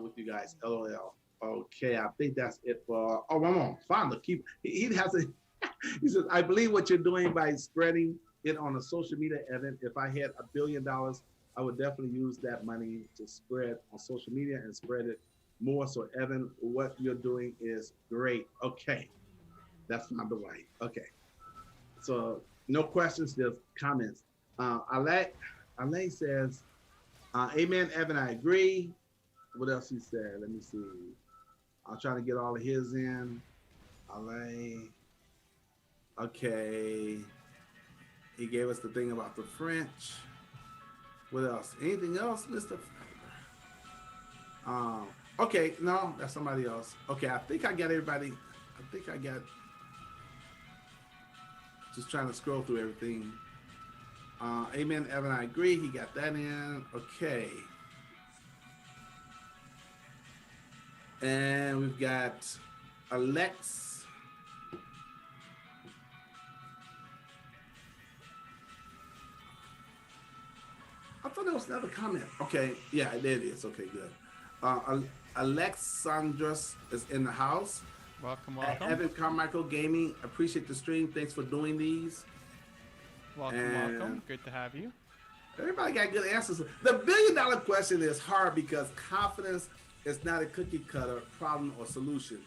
with you guys, LOL. Okay, I think that's it for, one more. Fonda, he has a, he says, I believe what you're doing by spreading it on a social media, Evan. If I had $1 billion, I would definitely use that money to spread on social media and spread it more. So Evan, what you're doing is great. Okay, that's not the way. Okay, so no questions, just comments. Alain says, amen, Evan, I agree. What else he said? Let me see. I'll try to get all of his in. Alain. Okay. He gave us the thing about the French. What else? Anything else, Mr. Okay, no, that's somebody else. Okay, I think I got everybody. Just trying to scroll through everything. Amen, Evan, I agree. He got that in. Okay. And we've got Alex. I thought there was another comment. Okay, yeah, there it is. Okay, good. Alexandros is in the house. Welcome, welcome. Evan Carmichael Gaming, appreciate the stream. Thanks for doing these. Welcome, welcome. Good to have you. Everybody got good answers. The $1 billion question is hard because confidence is not a cookie cutter problem or solution.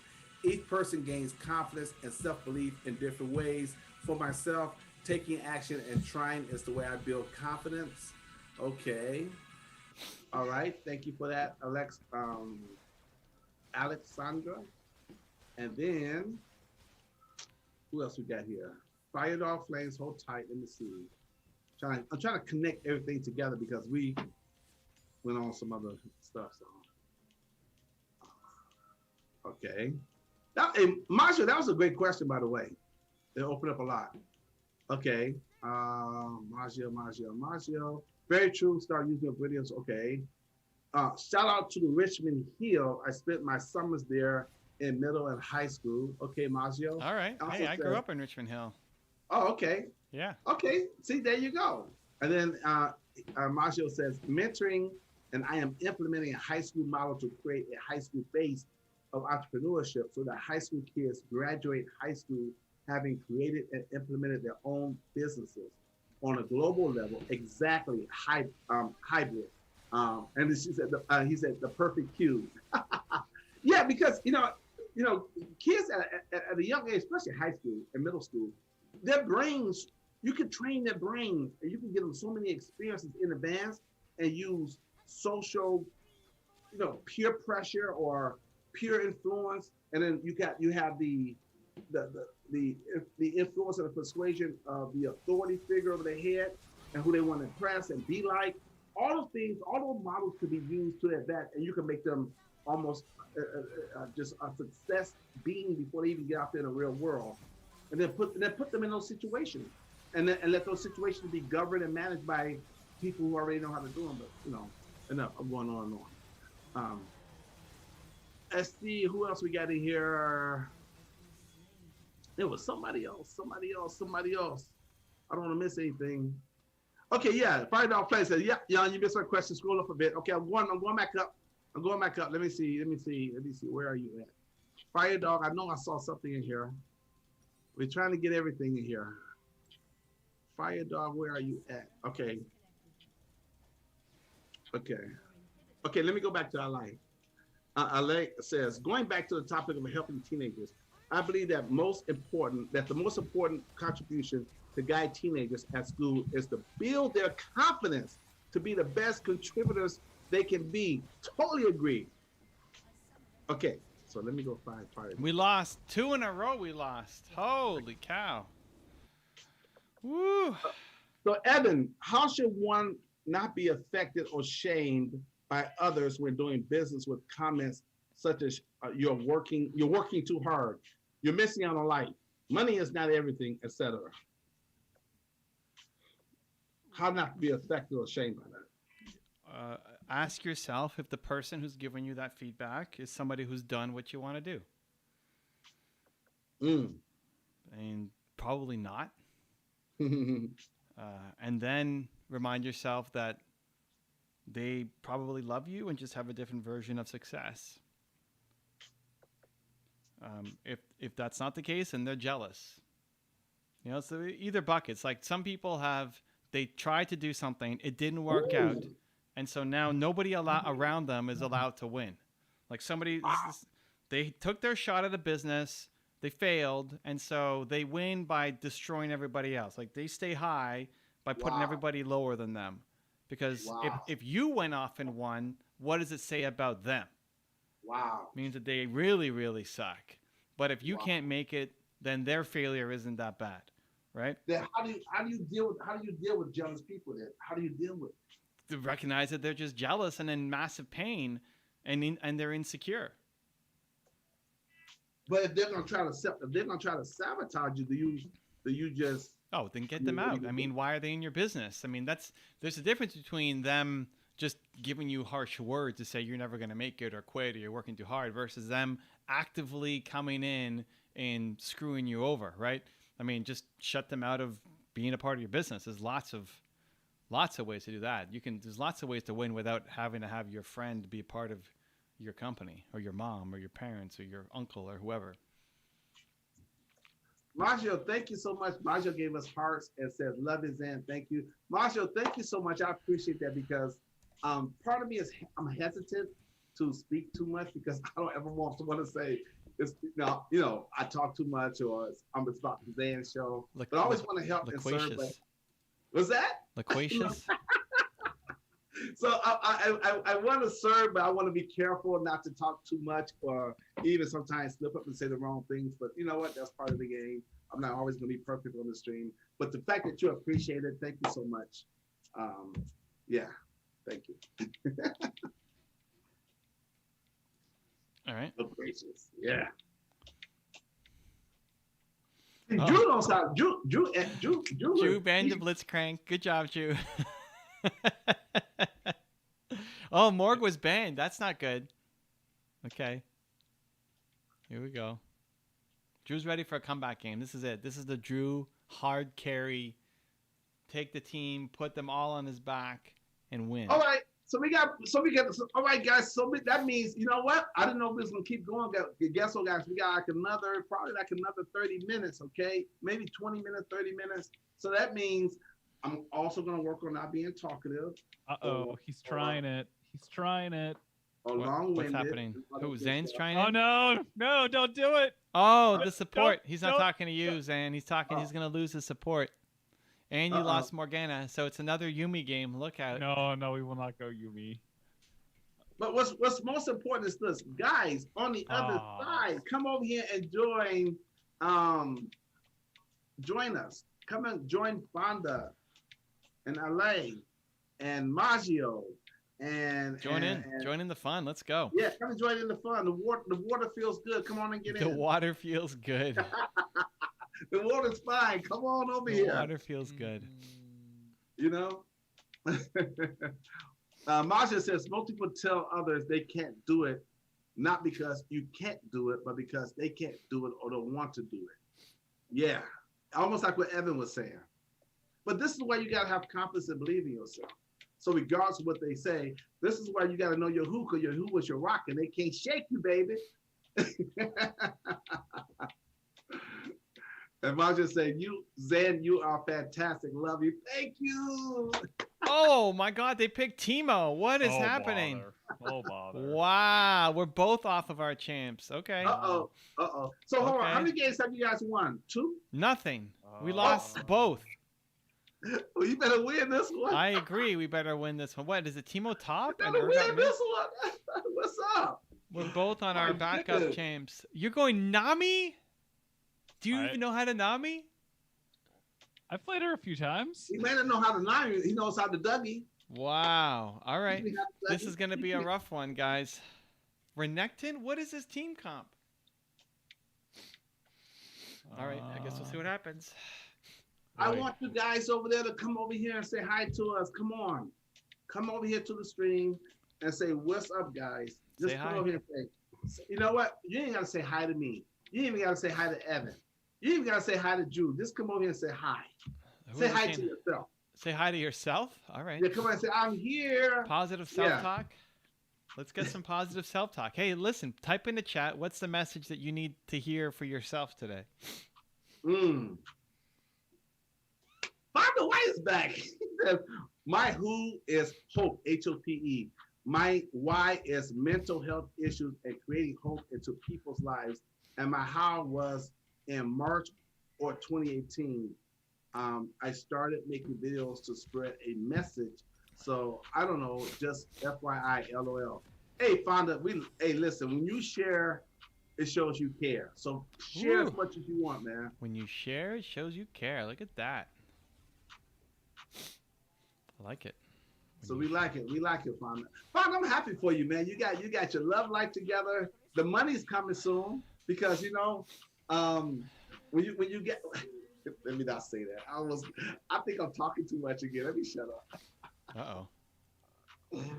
Each person gains confidence and self-belief in different ways. For myself, taking action and trying is the way I build confidence. Okay. All right. Thank you for that, Alexandra. And then, who else we got here? Fire Dog Flames, hold tight. Let me see. I'm trying to connect everything together because we went on some other stuff. So, okay. Marshall, that was a great question, by the way. It opened up a lot. Okay. Marshall. Very true. Start using your videos. Okay. Shout out to the Richmond Hill. I spent my summers there in middle and high school. Okay, Maggio. All right. Hey, I grew up in Richmond Hill. Oh, okay. Yeah. Okay. See, there you go. And then Maggio says, mentoring, and I am implementing a high school model to create a high school base of entrepreneurship so that high school kids graduate high school having created and implemented their own businesses on a global level. Exactly. Hybrid. And she said, he said, the perfect cube. Yeah, because, kids at a young age, especially high school and middle school, their brains, you can train their brains and you can give them so many experiences in advance and use social, peer pressure or peer influence. And then you have the influence and the persuasion of the authority figure over their head and who they want to impress and be like. All those things, all those models could be used to that, and you can make them almost just a success being before they even get out there in the real world, and then put them in those situations, and let those situations be governed and managed by people who already know how to do them. But enough. I'm going on and on. Let's see who else we got in here. There was somebody else. I don't want to miss anything. Okay, yeah. Fire Dog Play says, yeah, you missed my question. Scroll up a bit. Okay, I'm going back up. Let me see. Where are you at? Fire Dog, I know I saw something in here. We're trying to get everything in here. Fire Dog, where are you at? Okay, let me go back to Alain. Alain says, going back to the topic of helping teenagers, I believe that the most important contribution to guide teenagers at school is to build their confidence to be the best contributors they can be. Totally agree. Okay, so let me go find Fire. We lost 2 in a row. Holy cow. Woo. So Evan, how should one not be affected or shamed by others when doing business with comments such as you're working too hard, you're missing out on life, money is not everything, etc.? How not to be affected or shamed by that? Ask yourself if the person who's giving you that feedback is somebody who's done what you want to do. And probably not. And then remind yourself that they probably love you and just have a different version of success. If that's not the case, then they're jealous. So either buckets. Like some people they tried to do something, it didn't work out, and so now nobody around them is allowed to win. Like they took their shot at a business, they failed, and so they win by destroying everybody else. Like they stay high by putting everybody lower than them. Because if you went off and won, what does it say about them? Wow. It means that they really, really suck. But if you can't make it, then their failure isn't that bad, right? Then how do you deal with jealous people then? How do you deal with it? To recognize that they're just jealous and in massive pain and they're insecure. But if they're gonna try to sabotage you, do you just then get them out. I mean, why are they in your business? I mean, there's a difference between them just giving you harsh words to say you're never going to make it or quit or you're working too hard versus them actively coming in and screwing you over, right? I mean, just shut them out of being a part of your business. There's lots of ways to do that. There's lots of ways to win without having to have your friend be a part of your company or your mom or your parents or your uncle or whoever. Marshall, thank you so much. Marshall gave us hearts and says, love is in. Thank you. Marshall, thank you so much. I appreciate that because part of me is I'm hesitant to speak too much because I don't ever want someone to say, it's, I talk too much or it's about the Zan show. But I always want to help and serve. But, what's that? Loquacious? So I want to serve, but I want to be careful not to talk too much or even sometimes slip up and say the wrong things. But you know what? That's part of the game. I'm not always going to be perfect on the stream. But the fact that you appreciate it, thank you so much. Yeah, thank you. All right. Oh, gracious. Yeah. Drew knows how. Drew banned the Blitzcrank. Good job, Drew. Oh, Morg was banned. That's not good. Okay. Here we go. Drew's ready for a comeback game. This is it. This is the Drew hard carry. Take the team, put them all on his back, and win. All right. So we got. All right, guys. So that means, you know what? I didn't know if this was gonna keep going. Guess what, guys? We got probably another 30 minutes. Okay, maybe 20 minutes, 30 minutes. So that means I'm also gonna work on not being talkative. He's trying it. He's trying it. What's happening? Who, Zan's trying it? Oh, no, don't do it. Oh, the support. He's not talking to you, Zan. He's talking. He's going to lose his support. And you lost Morgana, so it's another Yumi game. Look out. No, we will not go Yumi. But what's most important is this. Guys, on the other side, come over here and join us. Come and join Fonda and Alain and Maggio. And join in the fun. Let's go. Yeah, come and join in the fun. The water feels good. Come on and get in. The water feels good. The water's fine. Come on over here. The water feels good. You know? Masha says, most people tell others they can't do it, not because you can't do it, but because they can't do it or don't want to do it. Yeah. Almost like what Evan was saying. But this is why you got to have confidence and believe in yourself. So regardless of what they say, this is why you got to know your who, because your who was your rock, and they can't shake you, baby. And I'll just say, Zan, you are fantastic. Love you. Thank you. Oh, my God. They picked Teemo. What is happening? Bother. Wow. We're both off of our champs. Okay. Uh-oh. So hold on. How many games have you guys won? 2? Nothing. We lost both. Well, you better win this one. I agree. We better win this one. What, is it Teemo top? You better win this one. What's up? We're both on our backup champs. You're going Nami? Do you even know how to Nami? I've played her a few times. He may not know how to Nami. He knows how to Dougie. Wow. All right. This is going to be a rough one, guys. Renekton? What is his team comp? All right. I guess we'll see what happens. I want you guys over there to come over here and say hi to us. Come on. Come over here to the stream and say, what's up, guys? Just come over here and say, you know what? You ain't got to say hi to me. You ain't even got to say hi to Evan. You ain't even got to say hi to Drew. Just come over here and say hi. Say hi to yourself. Say hi to yourself? All right. Yeah, come on and say, I'm here. Positive self-talk? Let's get some positive self-talk. Hey, listen, type in the chat. What's the message that you need to hear for yourself today? Father White is back. He says, my who is hope, H-O-P-E. My why is mental health issues and creating hope into people's lives. And my how was in March or 2018. I started making videos to spread a message. So I don't know, just FYI, LOL. Hey, Fonda, listen, when you share, it shows you care. So share as much as you want, man. When you share, it shows you care. Look at that. I like it. So we like it. We like it, Fonda. Fonda, I'm happy for you, man. You got your love life together. The money's coming soon because when you get. Let me not say that. I think I'm talking too much again. Let me shut up. Uh-oh.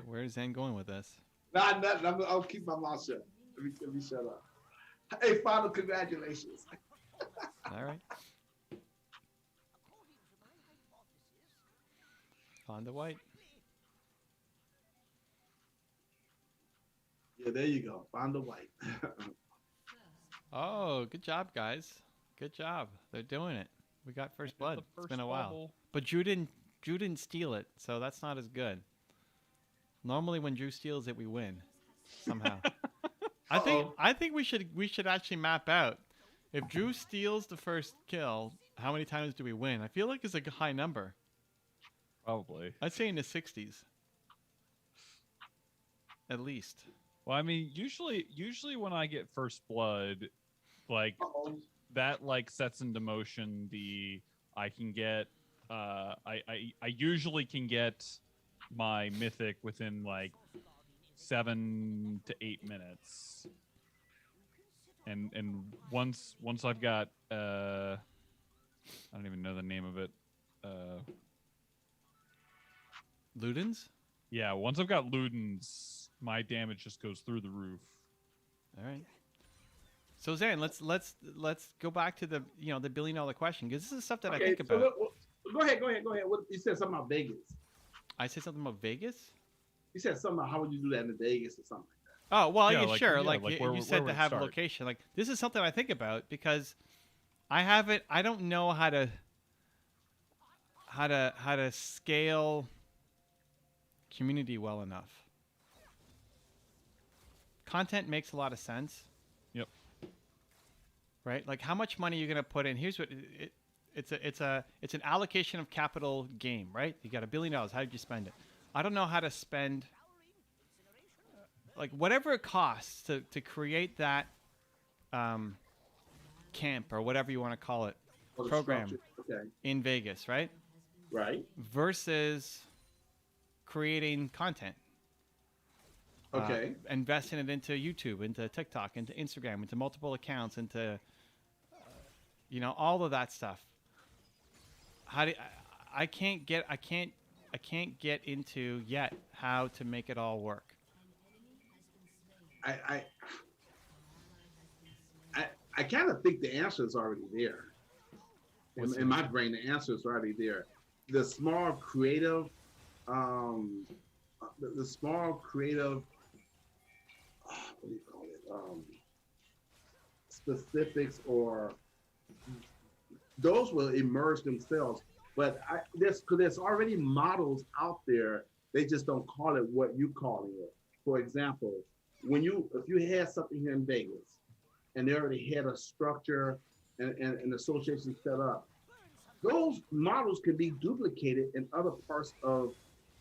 Where's Zen going with this? Nah, nothing. I'll keep my mouth shut. Let me shut up. Hey, Fonda, congratulations. All right. Fonda White. Yeah, there you go. Find the white. Oh, good job, guys. Good job. They're doing it. We got first Get blood. the It's first been a while. bubble. But Drew didn't steal it, so that's not as good. Normally when Drew steals it, we win. Somehow. Uh-oh. I think we should actually map out. If Drew steals the first kill, how many times do we win? I feel like it's a high number. Probably. I'd say in the 60s. At least. Well, I mean, usually when I get first blood, like Uh-oh. that like sets into motion the I can get I usually can get my mythic within like 7 to 8 minutes. And once I've got I don't even know the name of it. Ludens? Yeah, once I've got Ludens, my damage just goes through the roof. All right. So Zan, let's go back to the the $1 billion question, because this is stuff that I think about. Go ahead. What, you said something about Vegas. I said something about Vegas. You said something about how would you do that in Vegas or something like that. Oh well, Yeah, yeah, like- sure. yeah, Like, like you where said would to it have a start? location. Like, this is something I think about because I haven't. I don't know how to scale community well enough. Content makes a lot of sense. Yep. Right? Like, how much money you're gonna put in? Here's what it's an allocation of capital game, right? You got $1 billion. How did you spend it? I don't know how to spend like whatever it costs to create that camp or whatever you want to call it Or the program structure. Okay. in Vegas, right? Right. Versus creating content. Okay. Investing it into YouTube, into TikTok, into Instagram, into multiple accounts, into all of that stuff. I can't get into yet how to make it all work. I kind of think the answer is already there. In my brain, the answer is already there. The small creative, the small creative, what do you call it? Specifics, or those will emerge themselves. But there's already models out there. They just don't call it what you calling it. For example, if you had something here in Vegas, and they already had a structure and an association set up, those models can be duplicated in other parts of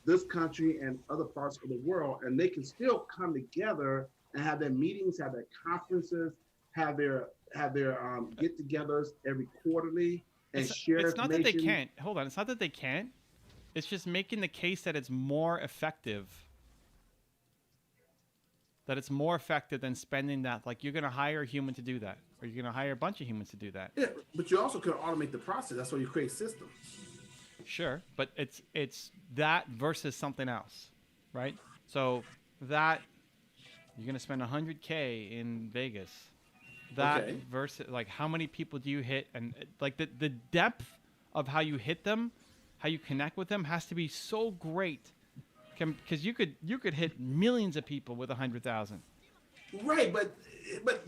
this country and other parts of the world, and they can still come together and have their meetings, have their conferences, have their get-togethers every quarterly, and share It's not that they information. can't. Hold on. It's not that they can't. It's just making the case that it's more effective. That it's more effective than spending that. Like, you're going to hire a human to do that, or you're going to hire a bunch of humans to do that. Yeah, but you also can automate the process. That's why you create systems. Sure, but it's that versus something else, right? So that you're going to spend $100K in Vegas. That Okay. versus, like, how many people do you hit, and like the depth of how you hit them, how you connect with them has to be so great, because you could hit millions of people with 100,000. Right, but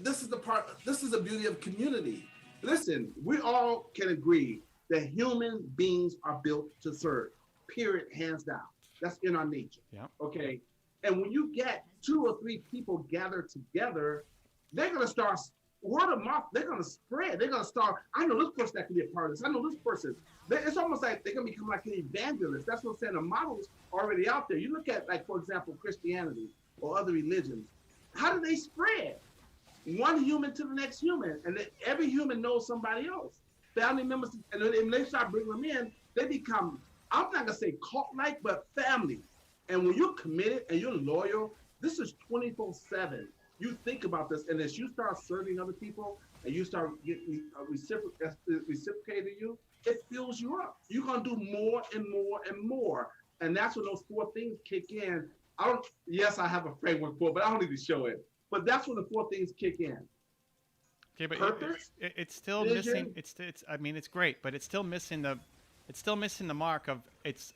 this is the part. This is the beauty of community. Listen, we all can agree that human beings are built to serve. Period, hands down. That's in our nature. Yeah. Okay. And when you get 2 or 3 people gathered together, they're gonna start word of mouth. They're gonna spread. They're gonna start. I know this person that can be a part of this. I know this person. It's almost like they're gonna become like an evangelist. That's what I'm saying. The models are already out there. You look at, like, for example, Christianity or other religions. How do they spread? One human to the next human, and then every human knows somebody else. Family members, and then they start bringing them in. They become, I'm not gonna say cult-like, but family. And when you're committed and you're loyal, this is 24/7. You think about this, and as you start serving other people, and you start getting reciprocated you, it fills you up. You're gonna do more and more and more, and that's when those 4 things kick in. Yes, I have a framework for it, but I don't need to show it. But that's when the 4 things kick in. Okay, but Purpose, it's still vision. missing. It's. I mean, it's great, but it's still missing the mark of it's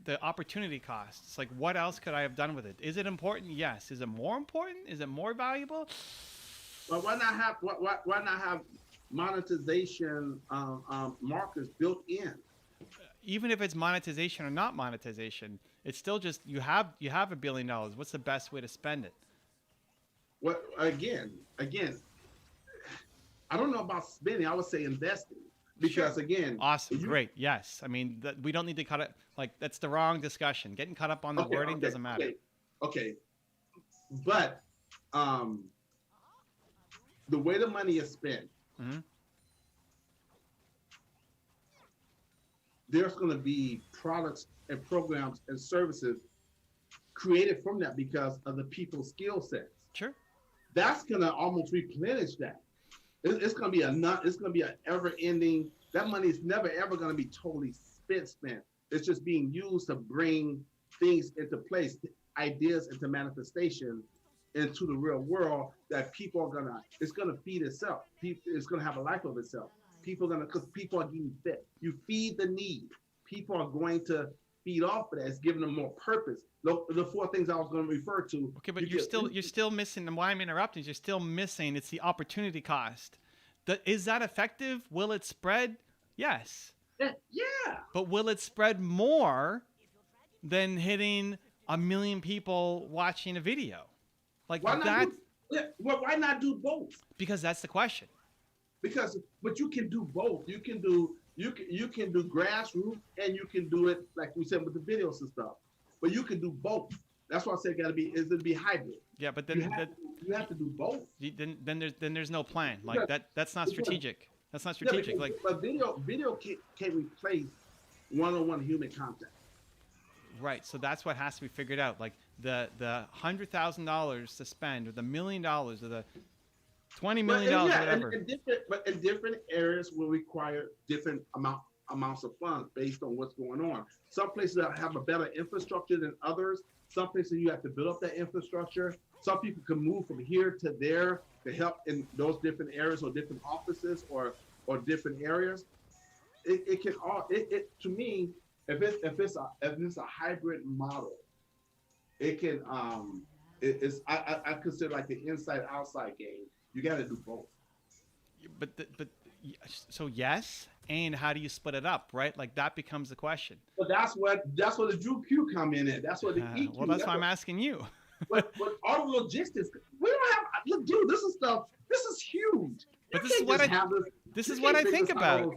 the opportunity costs. Like, what else could I have done with it? Is it important? Yes. Is it more important? Is it more valuable? But why not have monetization markers built in? Even if it's monetization or not monetization, it's still just you have $1 billion. What's the best way to spend it? What again? I don't know about spending. I would say investing. Because Sure. again, Awesome, great, yes. I mean, we don't need to cut it. Like, that's the wrong discussion. Getting caught up on the wording doesn't matter. Okay. But the way the money is spent, Mhm. there's going to be products and programs and services created from that because of the people's skill sets. Sure. That's going to almost replenish that. It's going to be an ever-ending. That money is never ever going to be totally spent. It's just being used to bring things into place, ideas into manifestation, into the real world. That people are gonna. It's going to feed itself. It's going to have a life of itself. Because people are getting fed. You feed the need. People are going to feed off of that. It's giving them more purpose. The 4 things I was going to refer to. Okay, but you're still missing. And why I'm interrupting is you're still missing. It's the opportunity cost. Is that effective? Will it spread? Yes. Yeah. But will it spread more than hitting 1 million people watching a video? Like that? Why not do both? Because that's the question. But you can do both. You can do grassroots and you can do it like we said with the videos and stuff. But you can do both. That's why I said it'll be hybrid. Yeah, but then you have to do both. Then there's no plan. Like that's not strategic. That's not strategic. Yeah, but video can't replace one-on-one human contact. Right. So that's what has to be figured out. Like the $100,000 to spend, or the $1 million, or the $20 million, or whatever. But in different areas will require different amounts of funds based on what's going on. Some places have a better infrastructure than others. Some places you have to build up that infrastructure. Some people can move from here to there to help in those different areas or different offices or different areas. It can all to me, if it's a hybrid model, it can I consider like the inside outside game. You got to do both. But so yes, and how do you split it up, right? Like that becomes the question. But that's where the Drew Q come in at. That's what the EQ. Well, that's why I'm asking you. but all the logistics, we don't have. Look, dude, this is huge. But this is what I think about.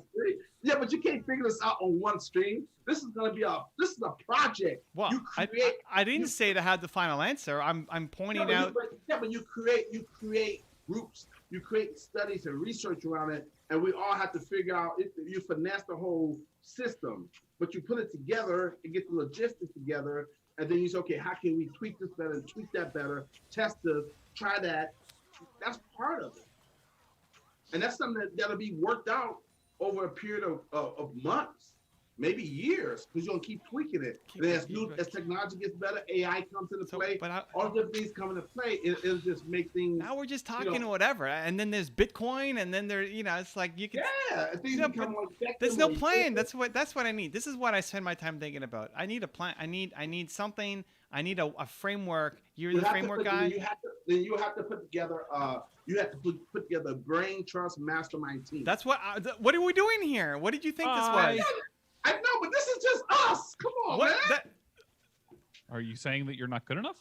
Yeah, but you can't figure this out on one stream. This is a project. Well, I didn't say to have the final answer. I'm pointing out. But you create groups, you create studies and research around it, and we all have to figure out if you finesse the whole system, but you put it together and get the logistics together, and then you say, okay, how can we tweak this better, tweak that better, test this, try that. That's part of it. And that's something that'll be worked out over a period of months, maybe years, because you're going to keep tweaking it. And as technology gets better, AI comes into play, all different things come into play, it'll just make things... Now we're just talking whatever. And then there's Bitcoin, and then there, it's like you can... Yeah, things become more effective. There's no plan. That's what I need. This is what I spend my time thinking about. I need a plan. I need something. I need a framework. You're the framework guy. You have to put together put together a brain trust mastermind team. That's what are we doing here? What did you think this was? I know, but this is just us. Come on, man. Are you saying that you're not good enough?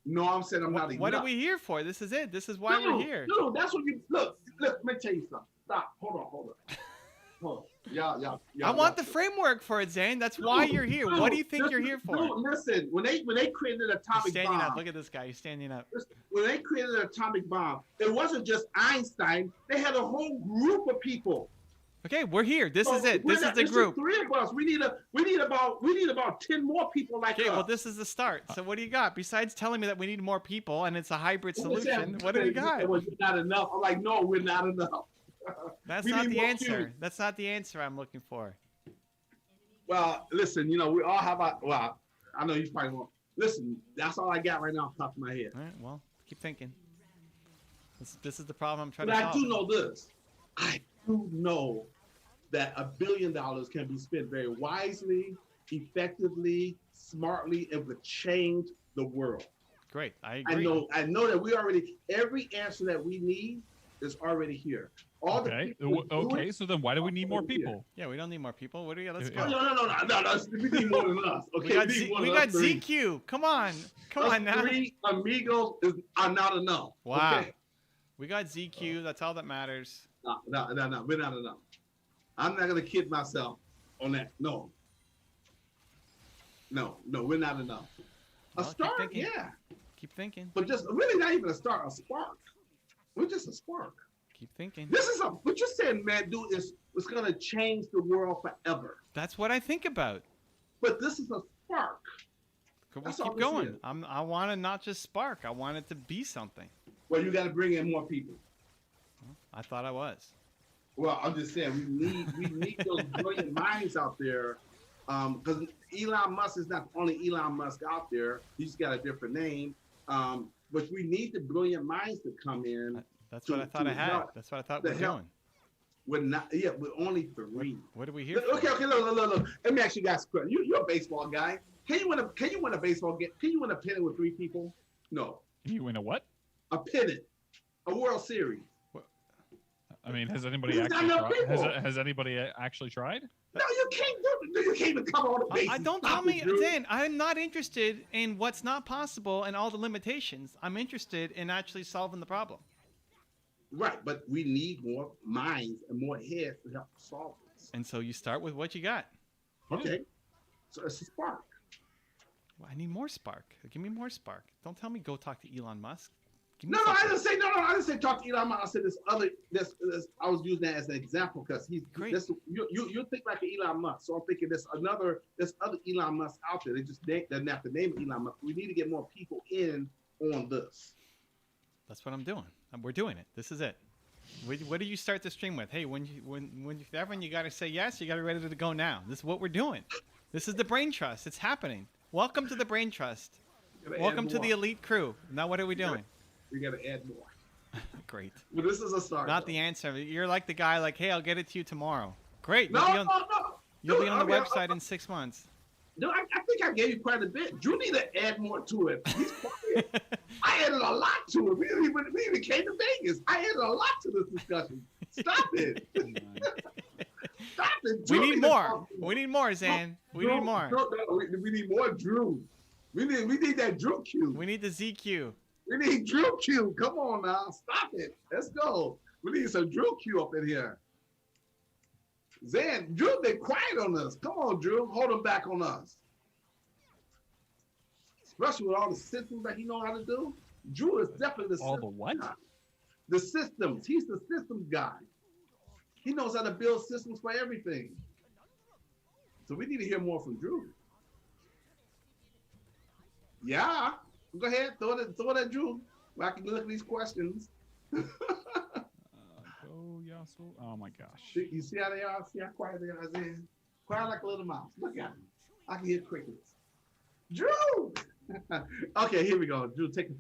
No, I'm saying I'm not enough. What are we here for? This is it. This is why we're here. No, that's what you look. Let me tell you something. Stop. Hold on. Yeah. I want the framework for it, Zane. That's why you're here. What do you think you're here for? Listen, when they created an atomic bomb. Standing up. Look at this guy. He's standing up. When they created an atomic bomb, it wasn't just Einstein. They had a whole group of people. Okay, we're here. This is it. This is the group. 3 of us. We need about 10 more people like us. Okay, well, this is the start. So what do you got? Besides telling me that we need more people and it's a hybrid solution, what do you got? Well, you're not enough. I'm like, no, we're not enough. That's not the answer. That's not the answer I'm looking for. Well, listen, we all have I know you probably won't. Listen, that's all I got right now off the top of my head. All right, well, keep thinking. This is the problem I'm trying to solve. But I do know this. I do know that $1 billion can be spent very wisely, effectively, smartly, it would change the world. Great. I agree. I know that we already, every answer that we need is already here. All the Okay. people who do Okay. it So then why do we need more already here. people? Yeah, we don't need more people. What do you got? Let's Yeah. go. No. We need more than us. Okay, We got ZQ. Come on. Come Us on now. 3 amigos are not enough. Wow. Okay? We got ZQ. That's all that matters. No. We're not enough. I'm not gonna kid myself on that. No, we're not enough. A Well, keep start, thinking. yeah, Keep thinking. but just really not even a start. A spark. We're just a spark. Keep thinking. This is what you're saying, man. Dude, is it's gonna change the world forever. That's what I think about. But this is a spark. We'll That's all keep this going. is. I want to not just spark. I want it to be something. Well, you got to bring in more people. I thought I was. Well, I'm just saying we need those brilliant minds out there, because Elon Musk is not the only Elon Musk out there. He's got a different name, but we need the brilliant minds to come in. That's what I thought I had. help That's what I thought the we were help. doing. We're only 3. What are we here Okay, for? look. Let me ask you guys a question. You're a baseball guy. Can you win a baseball game? Can you win a pennant with 3 people? No, You win a what? a pennant, a World Series. I mean, has anybody He's actually not enough tried? people. Has anybody actually tried? No, you can't do it. You can't even cover all the bases. I don't Stop tell me, it, Drew. Dan. I'm not interested in what's not possible and all the limitations. I'm interested in actually solving the problem. Right, but we need more minds and more heads to help solve this. And so you start with what you got. Okay, so it's a spark. Well, I need more spark. Give me more spark. Don't tell me go talk to Elon Musk. Give me No, I something. didn't say no. I didn't say talk to Elon Musk. I said this other. This I was using that as an example because he's Great. This, you think like an Elon Musk, so I'm thinking there's other Elon Musk out there. They just doesn't have to name it Elon Musk. We need to get more people in on this. That's what I'm doing. We're doing it. This is it. What do you start the stream with? Hey, when you got to say yes, you got to be ready to go now. This is what we're doing. This is the Brain Trust. It's happening. Welcome to the Brain Trust. Gotta Welcome add to the more. elite crew. Now what are we doing? We got to add more. Great. But this is a start. Not though. the answer. You're like the guy like, hey, I'll get it to you tomorrow. Great. No. You'll be Dude, on the I mean, website in 6 months. Dude, I think I gave you quite a bit. Drew need to add more to it. He's quiet. I added a lot to it. We even came to Vegas. I added a lot to this discussion. Stop it. Stop it. We Drew need to more. talk We need more, Zan. We Drew, need more. we need more Drew. We need that Drew Q. We need the ZQ. We need Drew Q. Come on now. Stop it. Let's go. We need some Drew Q up in here. Zan, Drew been quiet on us. Come on, Drew. Hold him back on us. Especially with all the systems that he know how to do. Drew is definitely the All the systems what? guy. The systems. He's the systems guy. He knows how to build systems for everything. So we need to hear more from Drew. Yeah. Go ahead. Throw it at Drew. Where I can look at these questions. Go Yasu. Oh my gosh. You see how they are? See how quiet they are, Zan? Quiet like a little mouse. Look at him. I can hear crickets. Drew! Okay, here we go. Drew, take it.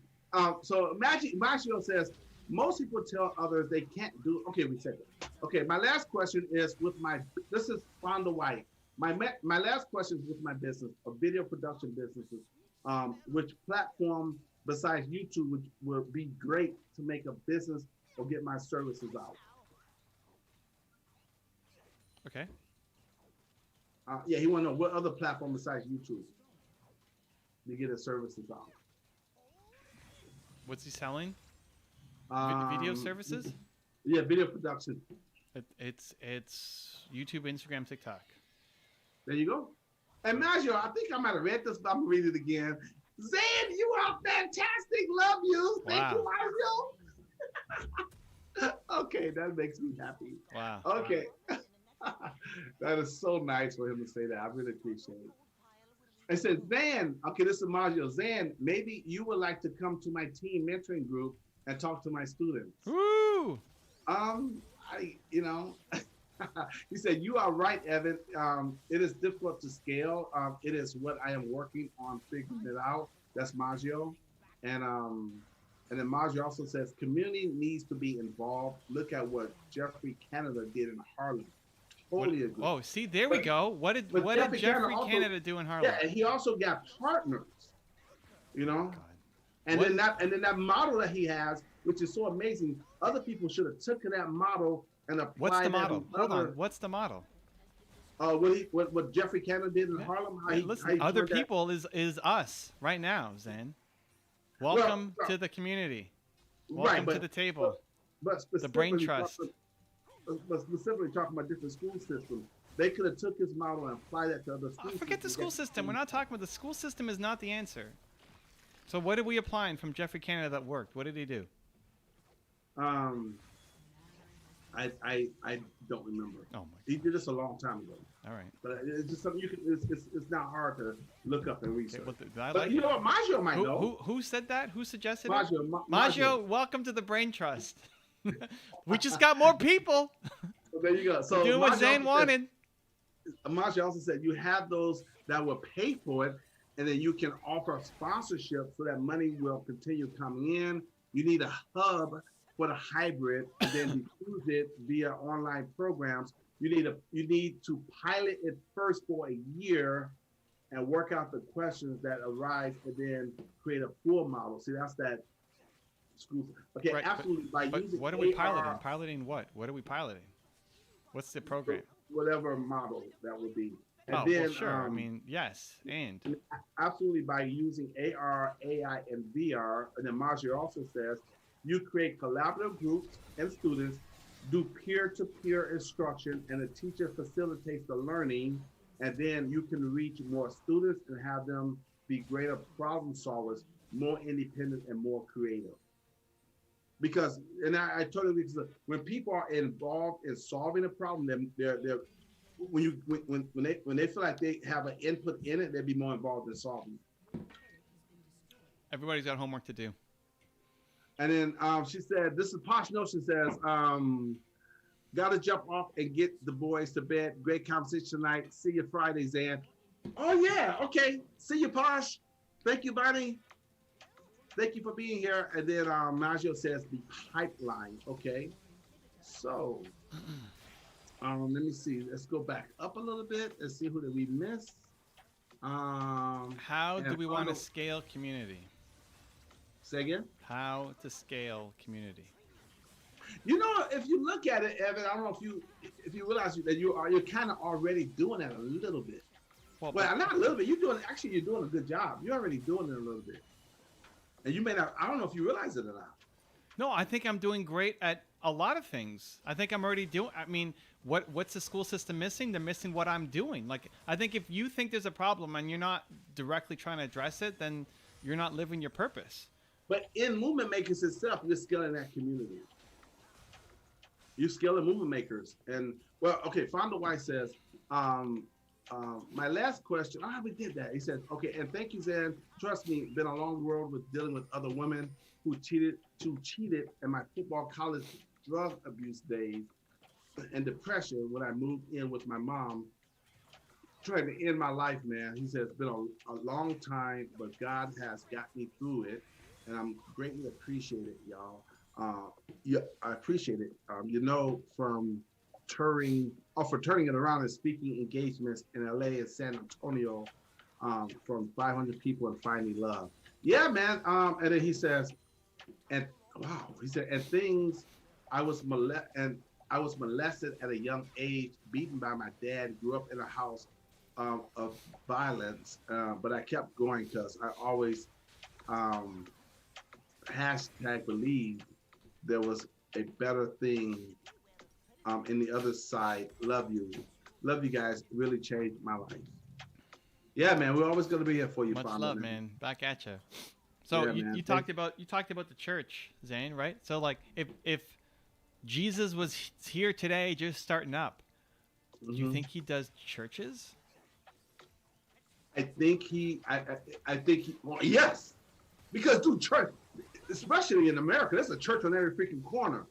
So Maggio says, most people tell others they can't do. Okay, we said that. Okay, my last question is this is Fonda White. My last question is with my business, a video production businesses. Which platform besides YouTube would be great to make a business or get my services out? Okay. Yeah, he want to know what other platform besides YouTube to get his services out. What's he selling? Video Um, services? Yeah, video production. It's YouTube, Instagram, TikTok. There you go. And Maggio, I think I might have read this, but I'm gonna read it again. Zan, you are fantastic. Love you. Thank you, Maggio. Okay, that makes me happy. Wow. Okay. That is so nice for him to say that. I really appreciate it. I said, Zan, okay, this is Maggio. Zan, maybe you would like to come to my team mentoring group and talk to my students. Woo! He said, you are right, Evan. It is difficult to scale. It is what I am working on figuring it out. That's Maggio. And then Maggio also says, community needs to be involved. Look at what Jeffrey Canada did in Harlem. totally agree. Oh, see, there we go. What did but Jeffrey Canada also- Canada do in Harlem? Yeah, and he also got partners, you know. God. And What- then that model that he has, which is so amazing, other people should have taken that model and applied What's the that model? in Hold other, on. What's the model? what Jeffrey Canada did in Harlem. How Hey, he, listen, how he other turned that- people is us right now, Zen. Welcome Well, to the community. right, Welcome but, to the table. but The brain specifically trust. but specifically talking about different school systems, they could have took his model and applied that to other schools. Forget the school system. We're not talking about the school system. Is not the answer. So what did we apply from Jeffrey Canada that worked? What did he do? I don't remember. Oh my. He did this a long time ago. All right. But it's just something you can. It's not hard to look up and research. Okay, well, I But like you it. know what, Maggio might know. Who said that? Who suggested it? Maggio, Maggio, welcome to the Brain Trust. We just got more people. So there you go. So Doing what Maggio Zane also said- wanted. Maggio also said you have those that will pay for it, and then you can offer sponsorship so that money will continue coming in. You need a hub for the hybrid, and then diffuse it via online programs. You need to pilot it first for a year and work out the questions that arise, and then create a full model. See, that's that school. Okay, Right, absolutely. By But using what are we AR, piloting? Piloting what? What are we piloting? What's the program? whatever model that would be. And Oh, then, well, sure. I mean, yes, and absolutely by using AR, AI, and VR. And then Maggio also says you create collaborative groups and students, do peer-to-peer instruction, and the teacher facilitates the learning. And then you can reach more students and have them be greater problem solvers, more independent and more creative. Because, and I totally, because when people are involved in solving a problem, they're when they feel like they have an input in it, they'll be more involved in solving it. everybody's got homework to do. And then she said, this is Posh Notion says, gotta jump off and get the boys to bed. Great conversation tonight. See you Friday, Zan. Oh yeah, okay. See you, Posh. Thank you, Bonnie. Thank you for being here. And then Maggio says the pipeline. Okay. So let me see. Let's go back up a little bit and see who did we miss. How do and we want to final- scale community? Say again. How to scale community? You know, if you look at it, Evan, I don't know if you realize that you're kind of already doing it a little bit. Well, Well, not a little bit. You're doing a good job. You're already doing it a little bit. And you may not, I don't know if you realize it or not. no, I think I'm doing great at a lot of things. I think I'm already doing. I mean, what's the school system missing? They're missing what I'm doing. Like, I think if you think there's a problem and you're not directly trying to address it, then you're not living your purpose. But in movement makers itself, you're scaling that community. You scale the movement makers. And well, okay, Fonda White says, my last question, we did that. He says, okay, and thank you, Zan. Trust me, been a long road with dealing with other women who cheated in my football college drug abuse days and depression when I moved in with my mom, trying to end my life, man. He says, it's been a long time, but God has got me through it. And I'm greatly appreciate it, y'all. Yeah, I appreciate it. From turning it around and speaking engagements in LA and San Antonio, from 500 people and finding love. Yeah, man. And then he says, and things I was molested at a young age, beaten by my dad, grew up in a house of violence, but I kept going because I always #believe there was a better thing in the other side. Love you guys. Really changed my life. Yeah, man, we're always gonna be here for you. Much Fonda, love, man. Back at you. So Yeah, man. you talked about the church, Zane, right? So like if Jesus was here today, just starting up, do you Mhm. think he does churches? I think he. Well, yes, because dude, church, especially in America, there's a church on every freaking corner.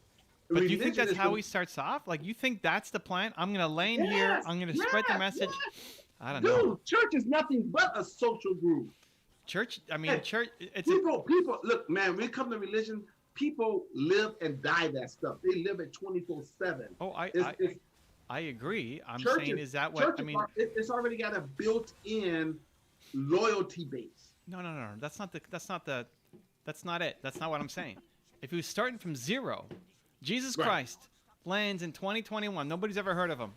But do you think Religion that's is how the- he starts off? Like, you think that's the plan? I'm gonna lay in here. Yes, I'm gonna spread the yes, message. yes. I don't Dude, know. church is nothing but a social group. Church. I mean, Hey, church. It's a, People, look, man. When it comes to religion, people live and die that stuff. They live it 24/7. oh, It's I agree. I'm Churches, saying, is that what I churches mean? it's already got a built-in loyalty base. No. That's not the. That's not it. That's not what I'm saying. If he was starting from zero, Jesus Right. Christ lands in 2021. Nobody's ever heard of him.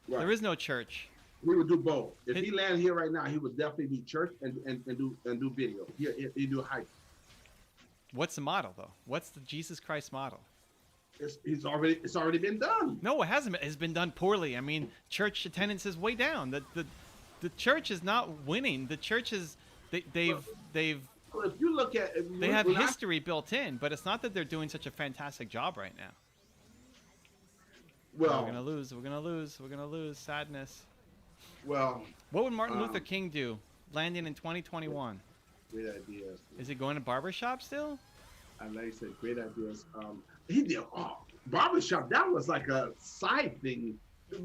Right. There is no church. He would do both. If His- he landed here right now, he would definitely do church and do video. He do hype. What's the model though? What's the Jesus Christ model? It's already been done. No, it hasn't. It's been done poorly. I mean, church attendance is way down. The church is not winning. The church is they've Well, if you look at they have history built in, but it's not that they're doing such a fantastic job right now. well, We're gonna lose. Sadness. well, What would Martin Luther King do, landing in 2021? great ideas. Is he going to barbershop still? I like you said, great ideas. He did barbershop. That was like a side thing.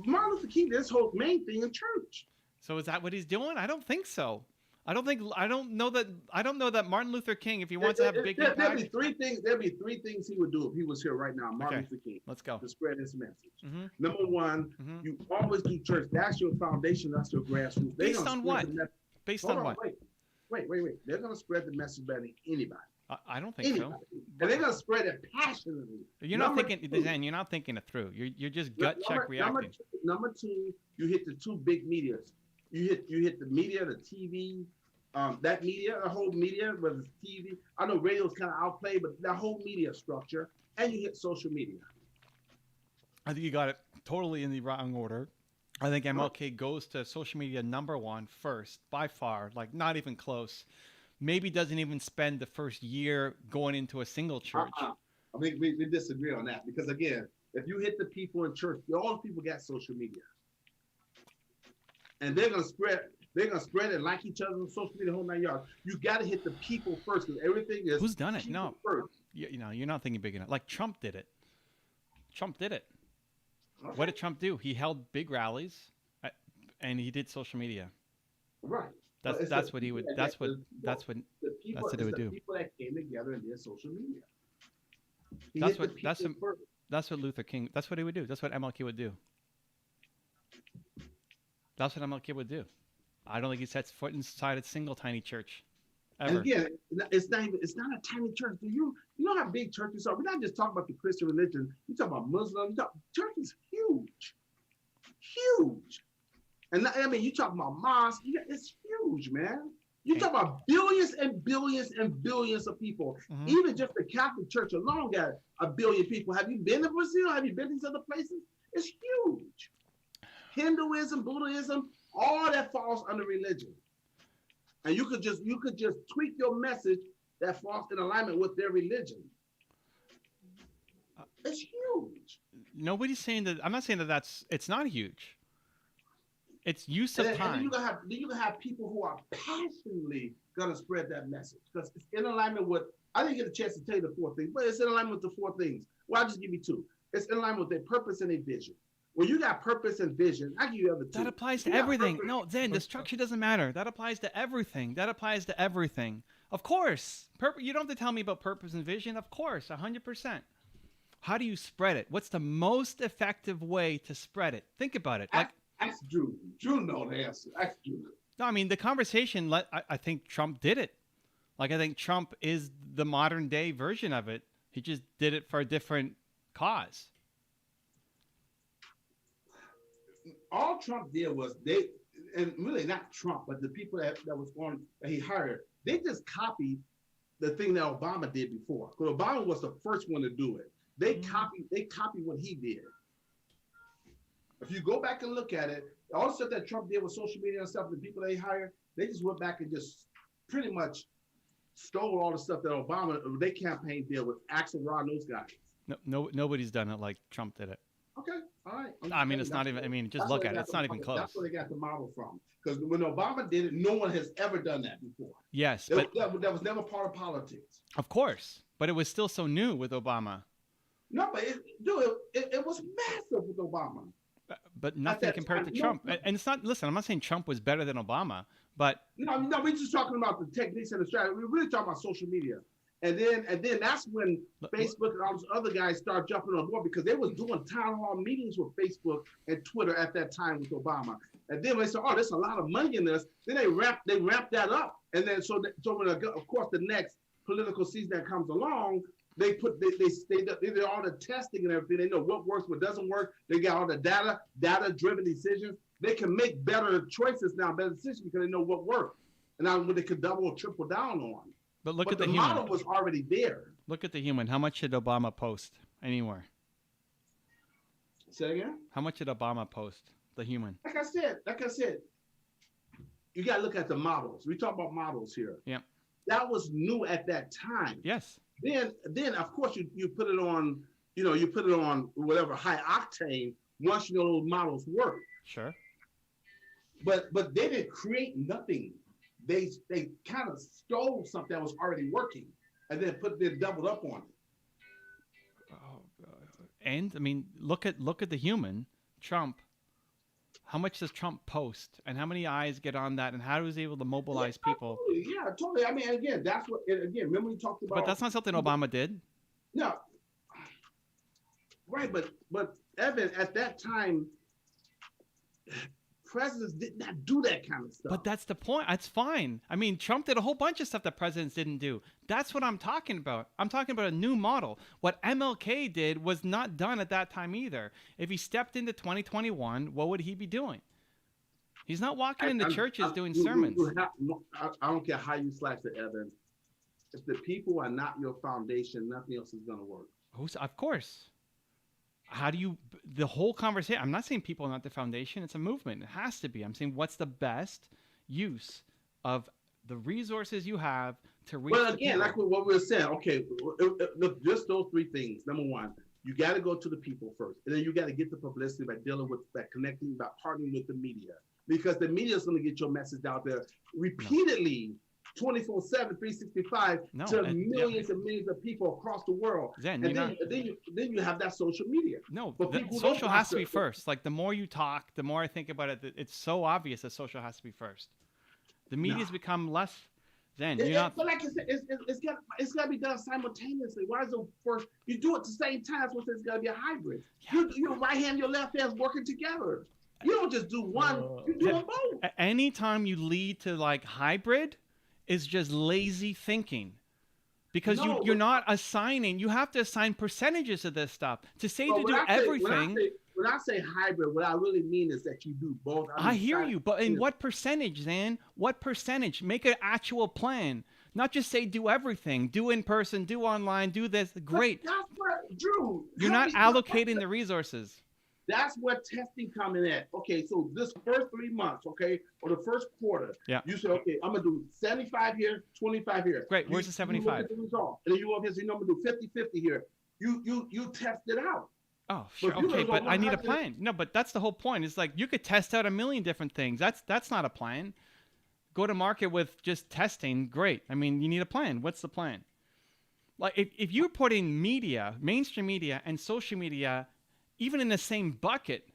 Martin Luther King did his whole main thing in church. So is that what he's doing? I don't think so. I don't know that Martin Luther King, if he wants to have a big There'd impact. be three things he would do if he was here right now. Martin Okay. Luther King. Let's go. To spread his message. Mm-hmm. Number one, Mhm. you always do church. That's your foundation. That's your grassroots. They Based gonna on spread what? the message. Based Hold on on, what? Wait. They're gonna spread the message better than anybody. I don't think Anybody. so. And they're gonna spread it passionately. You're not Number thinking, two- Dan. You're not thinking it through. You're just gut check number, reacting. number two, you hit the two big medias. You hit the media, the TV, that media, the whole media, whether it's TV. I know radio's kind of outplayed, but that whole media structure, and you hit social media. I think you got it totally in the wrong order. I think MLK goes to social media number one first, by far, like not even close. Maybe doesn't even spend the first year going into a single church. I think we disagree on that because again, if you hit the people in church, all the people got social media, and they're gonna spread it like each other on social media, whole 9 yards. You got to hit the people first because everything is. Who's done it? people No. First. You know, you're not thinking big enough. Like Trump did it. Trump did it. Okay. What did Trump do? He held big rallies, and he did social media. Right. That's what he would. That's what the people, what they would it's the do. people that came together and did social media. That's what Luther King. That's what he would do. That's what MLK would do. That's what MLK would do. I don't think he sets foot inside a single tiny church, ever. And again, it's not a tiny church. Do you know how big churches are? We're not just talking about the Christian religion. You talk about Muslims. Church is huge, huge. And I mean, you talk about mosques. It's huge, man. You talk about billions and billions and billions of people. Mhm. Even just the Catholic Church alone got 1 billion people. Have you been to Brazil? Have you been to these other places? It's huge. Hinduism, Buddhism, all that falls under religion. And you could just tweak your message that falls in alignment with their religion. It's huge. Nobody's saying that. I'm not saying that it's not huge. It's use of And then time. you're gonna have people who are passionately gonna spread that message because it's in alignment with. I didn't get a chance to tell you the 4 things, but it's in alignment with the 4 things. Well, I'll just give you 2. It's in alignment with their purpose and their vision. When you got purpose and vision, I give you the other 2. That applies to You got everything. purpose- No, then the structure doesn't matter. That applies to everything. That applies to everything. Of course. You don't have to tell me about purpose and vision. Of course, 100%. How do you spread it? What's the most effective way to spread it? Think about it. Like, Ask Drew. Drew know the answer. Ask Drew. no, I mean, the conversation, I think Trump did it. Like, I think Trump is the modern day version of it. He just did it for a different cause. All Trump did was and really not Trump, but the people that he hired, they just copied the thing that Obama did before. Because Obama was the first one to do it. They copied what he did. If you go back and look at it, all the stuff that Trump did with social media and stuff, the people they hired, they just went back and just pretty much stole all the stuff that they campaign did with Axel Rod and those guys. No, nobody's done it like Trump did it. Okay, all right. I mean, it's not even. I mean, just look at it. It's not even close. That's where they got the model from. Because when Obama did it, no one has ever done that before. Yes, That but was never part of politics. of course. But it was still so new with Obama. No, but it was massive with Obama. But nothing that compared to time, Trump. no. And it's not. Listen, I'm not saying Trump was better than Obama, but No, we're just talking about the techniques and the strategy. We're really talking about social media. then that's when Facebook and all those other guys start jumping on board because they was doing town hall meetings with Facebook and Twitter at that time with Obama. And then they said, "Oh, there's a lot of money in this." Then they wrap that up, and then so when of course the next political season that comes along, they did all the testing and everything. They know what works, what doesn't work. They got all the data-driven decisions. They can make better choices now, better decisions because they know what works, and now what they could double or triple down on. But the model was already there. Look at the human. How much did Obama post anywhere? Say again? How much did Obama post? The human. Like I said, you got to look at the models. We talk about models here. Yeah. That was new at that time. Yes. Then of course you put it on, you put it on whatever high octane once you know those models work. Sure. But they didn't create nothing. They kind of stole something that was already working and then doubled up on it. And I mean, look at the human, Trump. How much does Trump post, and how many eyes get on that, and how is he able to mobilize people? Totally. I mean, again, that's what. Again, remember we talked about. But that's not something Obama did. No. Right, but Evan, at that time, presidents did not do that kind of stuff. But that's the point. That's fine. I mean, Trump did a whole bunch of stuff that presidents didn't do. That's what I'm talking about. I'm talking about a new model. What MLK did was not done at that time either. If he stepped into 2021, what would he be doing? He's not walking into churches doing sermons. I don't care how you slice it, Evan. If the people are not your foundation, nothing else is going to work. Of course. How do you, the whole conversation, I'm not saying people are not the foundation. It's a movement. It has to be. I'm saying what's the best use of the resources you have to reach Well, again, like what we were saying, okay, look, just those three things. Number one, you got to go to the people first. And then you got to get the publicity by dealing with, by connecting, by partnering with the media. Because the media is going to get your message out there repeatedly, 24/7, 365 to millions and millions of people across the world. Then you have that social media. No, social has to be first. Like the more you talk, the more I think about it. It's so obvious that social has to be first. The media's become less. Then but like I said, it's got to be done simultaneously. Why is it first? You do it at the same time. So it's got to be a hybrid. Yeah. Your right hand, your left hand's working together. You don't just do one. You do them both. Anytime you lead to like hybrid, is just lazy thinking, because you're not assigning. You have to assign percentages of this stuff to say to do everything. When I say hybrid, what I really mean is that you do both. I hear you, but in what percentage, Zan? What percentage? Make an actual plan. Not just say do everything. Do in person, do online, do this. Great. That's where, Drew. You're not allocating the resources. That's where testing coming at. Okay, so this first 3 months, okay, or the first quarter, you say, okay, I'm going to do 75 here, 25 here. Great, where's the 75? And then you go up here and say, no, I'm going to do 50-50 here. You test it out. Oh, sure. Okay, but I need a plan. No, but that's the whole point. It's like you could test out a million different things. That's not a plan. Go to market with just testing, great. I mean, you need a plan. What's the plan? Like if you're putting media, mainstream media and social media, even in the same bucket,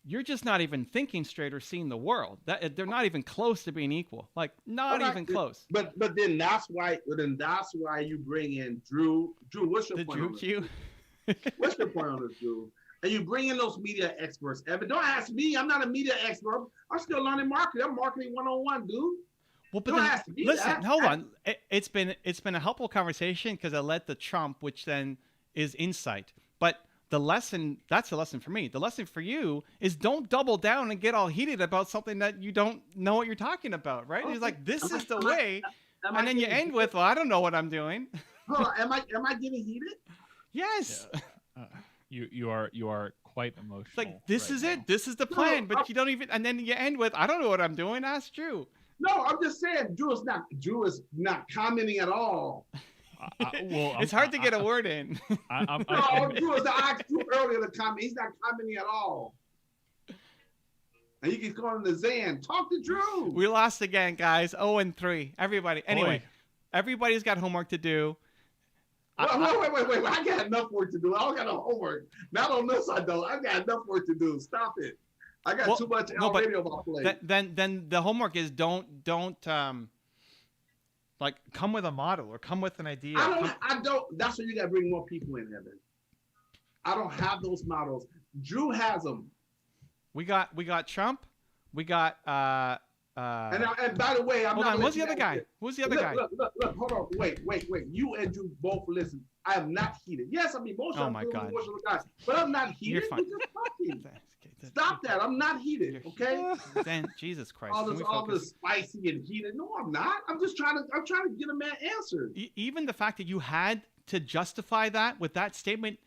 you're just not even thinking straight or seeing the world. They're not even close to being equal. Like not even close. But then that's why you bring in Drew. Drew, what's your point on this? What's your point on this, Drew? And you bring in those media experts. Evan, don't ask me. I'm not a media expert. I'm still learning marketing. I'm marketing 101, dude. Well, but then, listen, hold on. It's been a helpful conversation because I led the Trump, which then is insight. But that's the lesson for me. The lesson for you is don't double down and get all heated about something that you don't know what you're talking about, right? Okay. It's like, this is the way. And then you end with, well, I don't know what I'm doing. Hold on. Am I getting heated? Yes. Yeah. You are quite emotional. It's like, this is it. This is the plan. But you don't even, and then you end with, I don't know what I'm doing. Ask Drew. No, I'm just saying Drew is not commenting at all. It's hard to get a word in. Drew was asked Drew earlier to comment. He's not commenting at all. And you keep going to Zan. Talk to Drew. We lost again, guys. 0-3. Everybody. Anyway, everybody's got homework to do. Wait. I got enough work to do. I don't got no homework. Not on this, I don't. I got enough work to do. Stop it. I got too much radio on my plate. Then the homework is don't Like, come with a model or come with an idea. I don't. That's why you got to bring more people in, Evan. I don't have those models. Drew has them. We got Trump. We got and by the way, I'm hold not. on. Who's the other guy? Who's the other guy? Look. Hold on. Wait. You and Drew both listen. I am not heated. Yes, I'm emotional. Oh my God. Emotional guy, but I'm not heated. You're fine. We're just talking. Stop that. I'm not heated. Okay. Then Jesus Christ. all this spicy and heated. No, I'm not. I'm trying to get a man answered. Even the fact that you had to justify that with that statement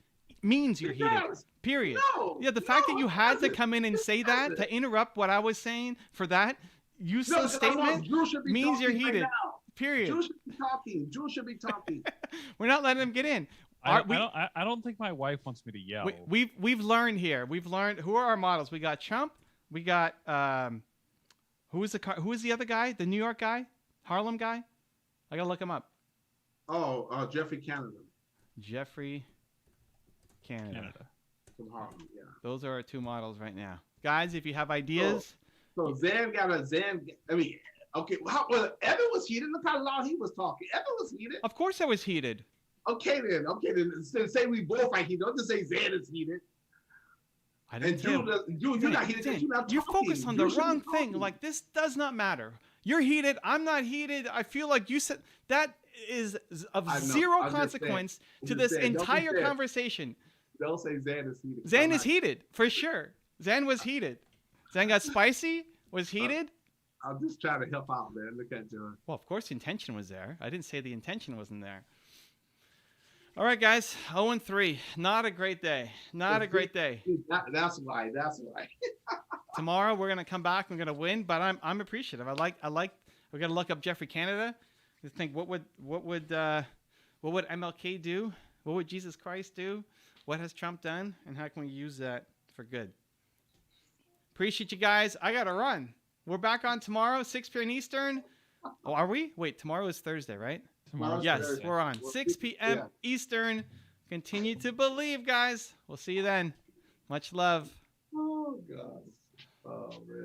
means you're heated. Period. No, yeah, the fact that you had to come in and say that to interrupt what I was saying for that useless statement means you're heated. Right, period. Drew should be talking. We're not letting him get in. I don't think my wife wants me to yell. We've learned here. We've learned who are our models. We got Trump. We got who is the other guy? The New York guy, Harlem guy. I gotta look him up. Jeffrey Canada. Jeffrey Canada. From Harlem, yeah. Those are our two models right now, guys. If you have ideas. So Zan. I mean, okay. Evan was heated. Look how long he was talking. Evan was heated. Of course, I was heated. Okay then. Say we both are heated. Don't just say Zan is heated. I didn't. Drew, you're not heated. You're focused on the wrong thing. Like, this does not matter. You're heated. I'm not heated. I feel like you said that is of zero consequence to this entire conversation. Don't say Zan is heated. Zan is heated for sure. Zan was heated. Zan got spicy. Was heated. I'm just trying to help out, man. Look at John. Well, of course, the intention was there. I didn't say the intention wasn't there. All right, guys. 0-3. Not a great day. Not a great day. That's why. Tomorrow we're gonna come back. We're gonna win. But I'm appreciative. I like. We're gonna look up Jeffrey Canada. To think what would MLK do? What would Jesus Christ do? What has Trump done? And how can we use that for good? Appreciate you guys. I gotta run. We're back on tomorrow, 6 p.m. Eastern. Oh, are we? Wait, tomorrow is Thursday, right? Yes, Thursday. we're on 6 p.m. Eastern. Continue to believe, guys. We'll see you then. Much love. Oh, God. Oh, man.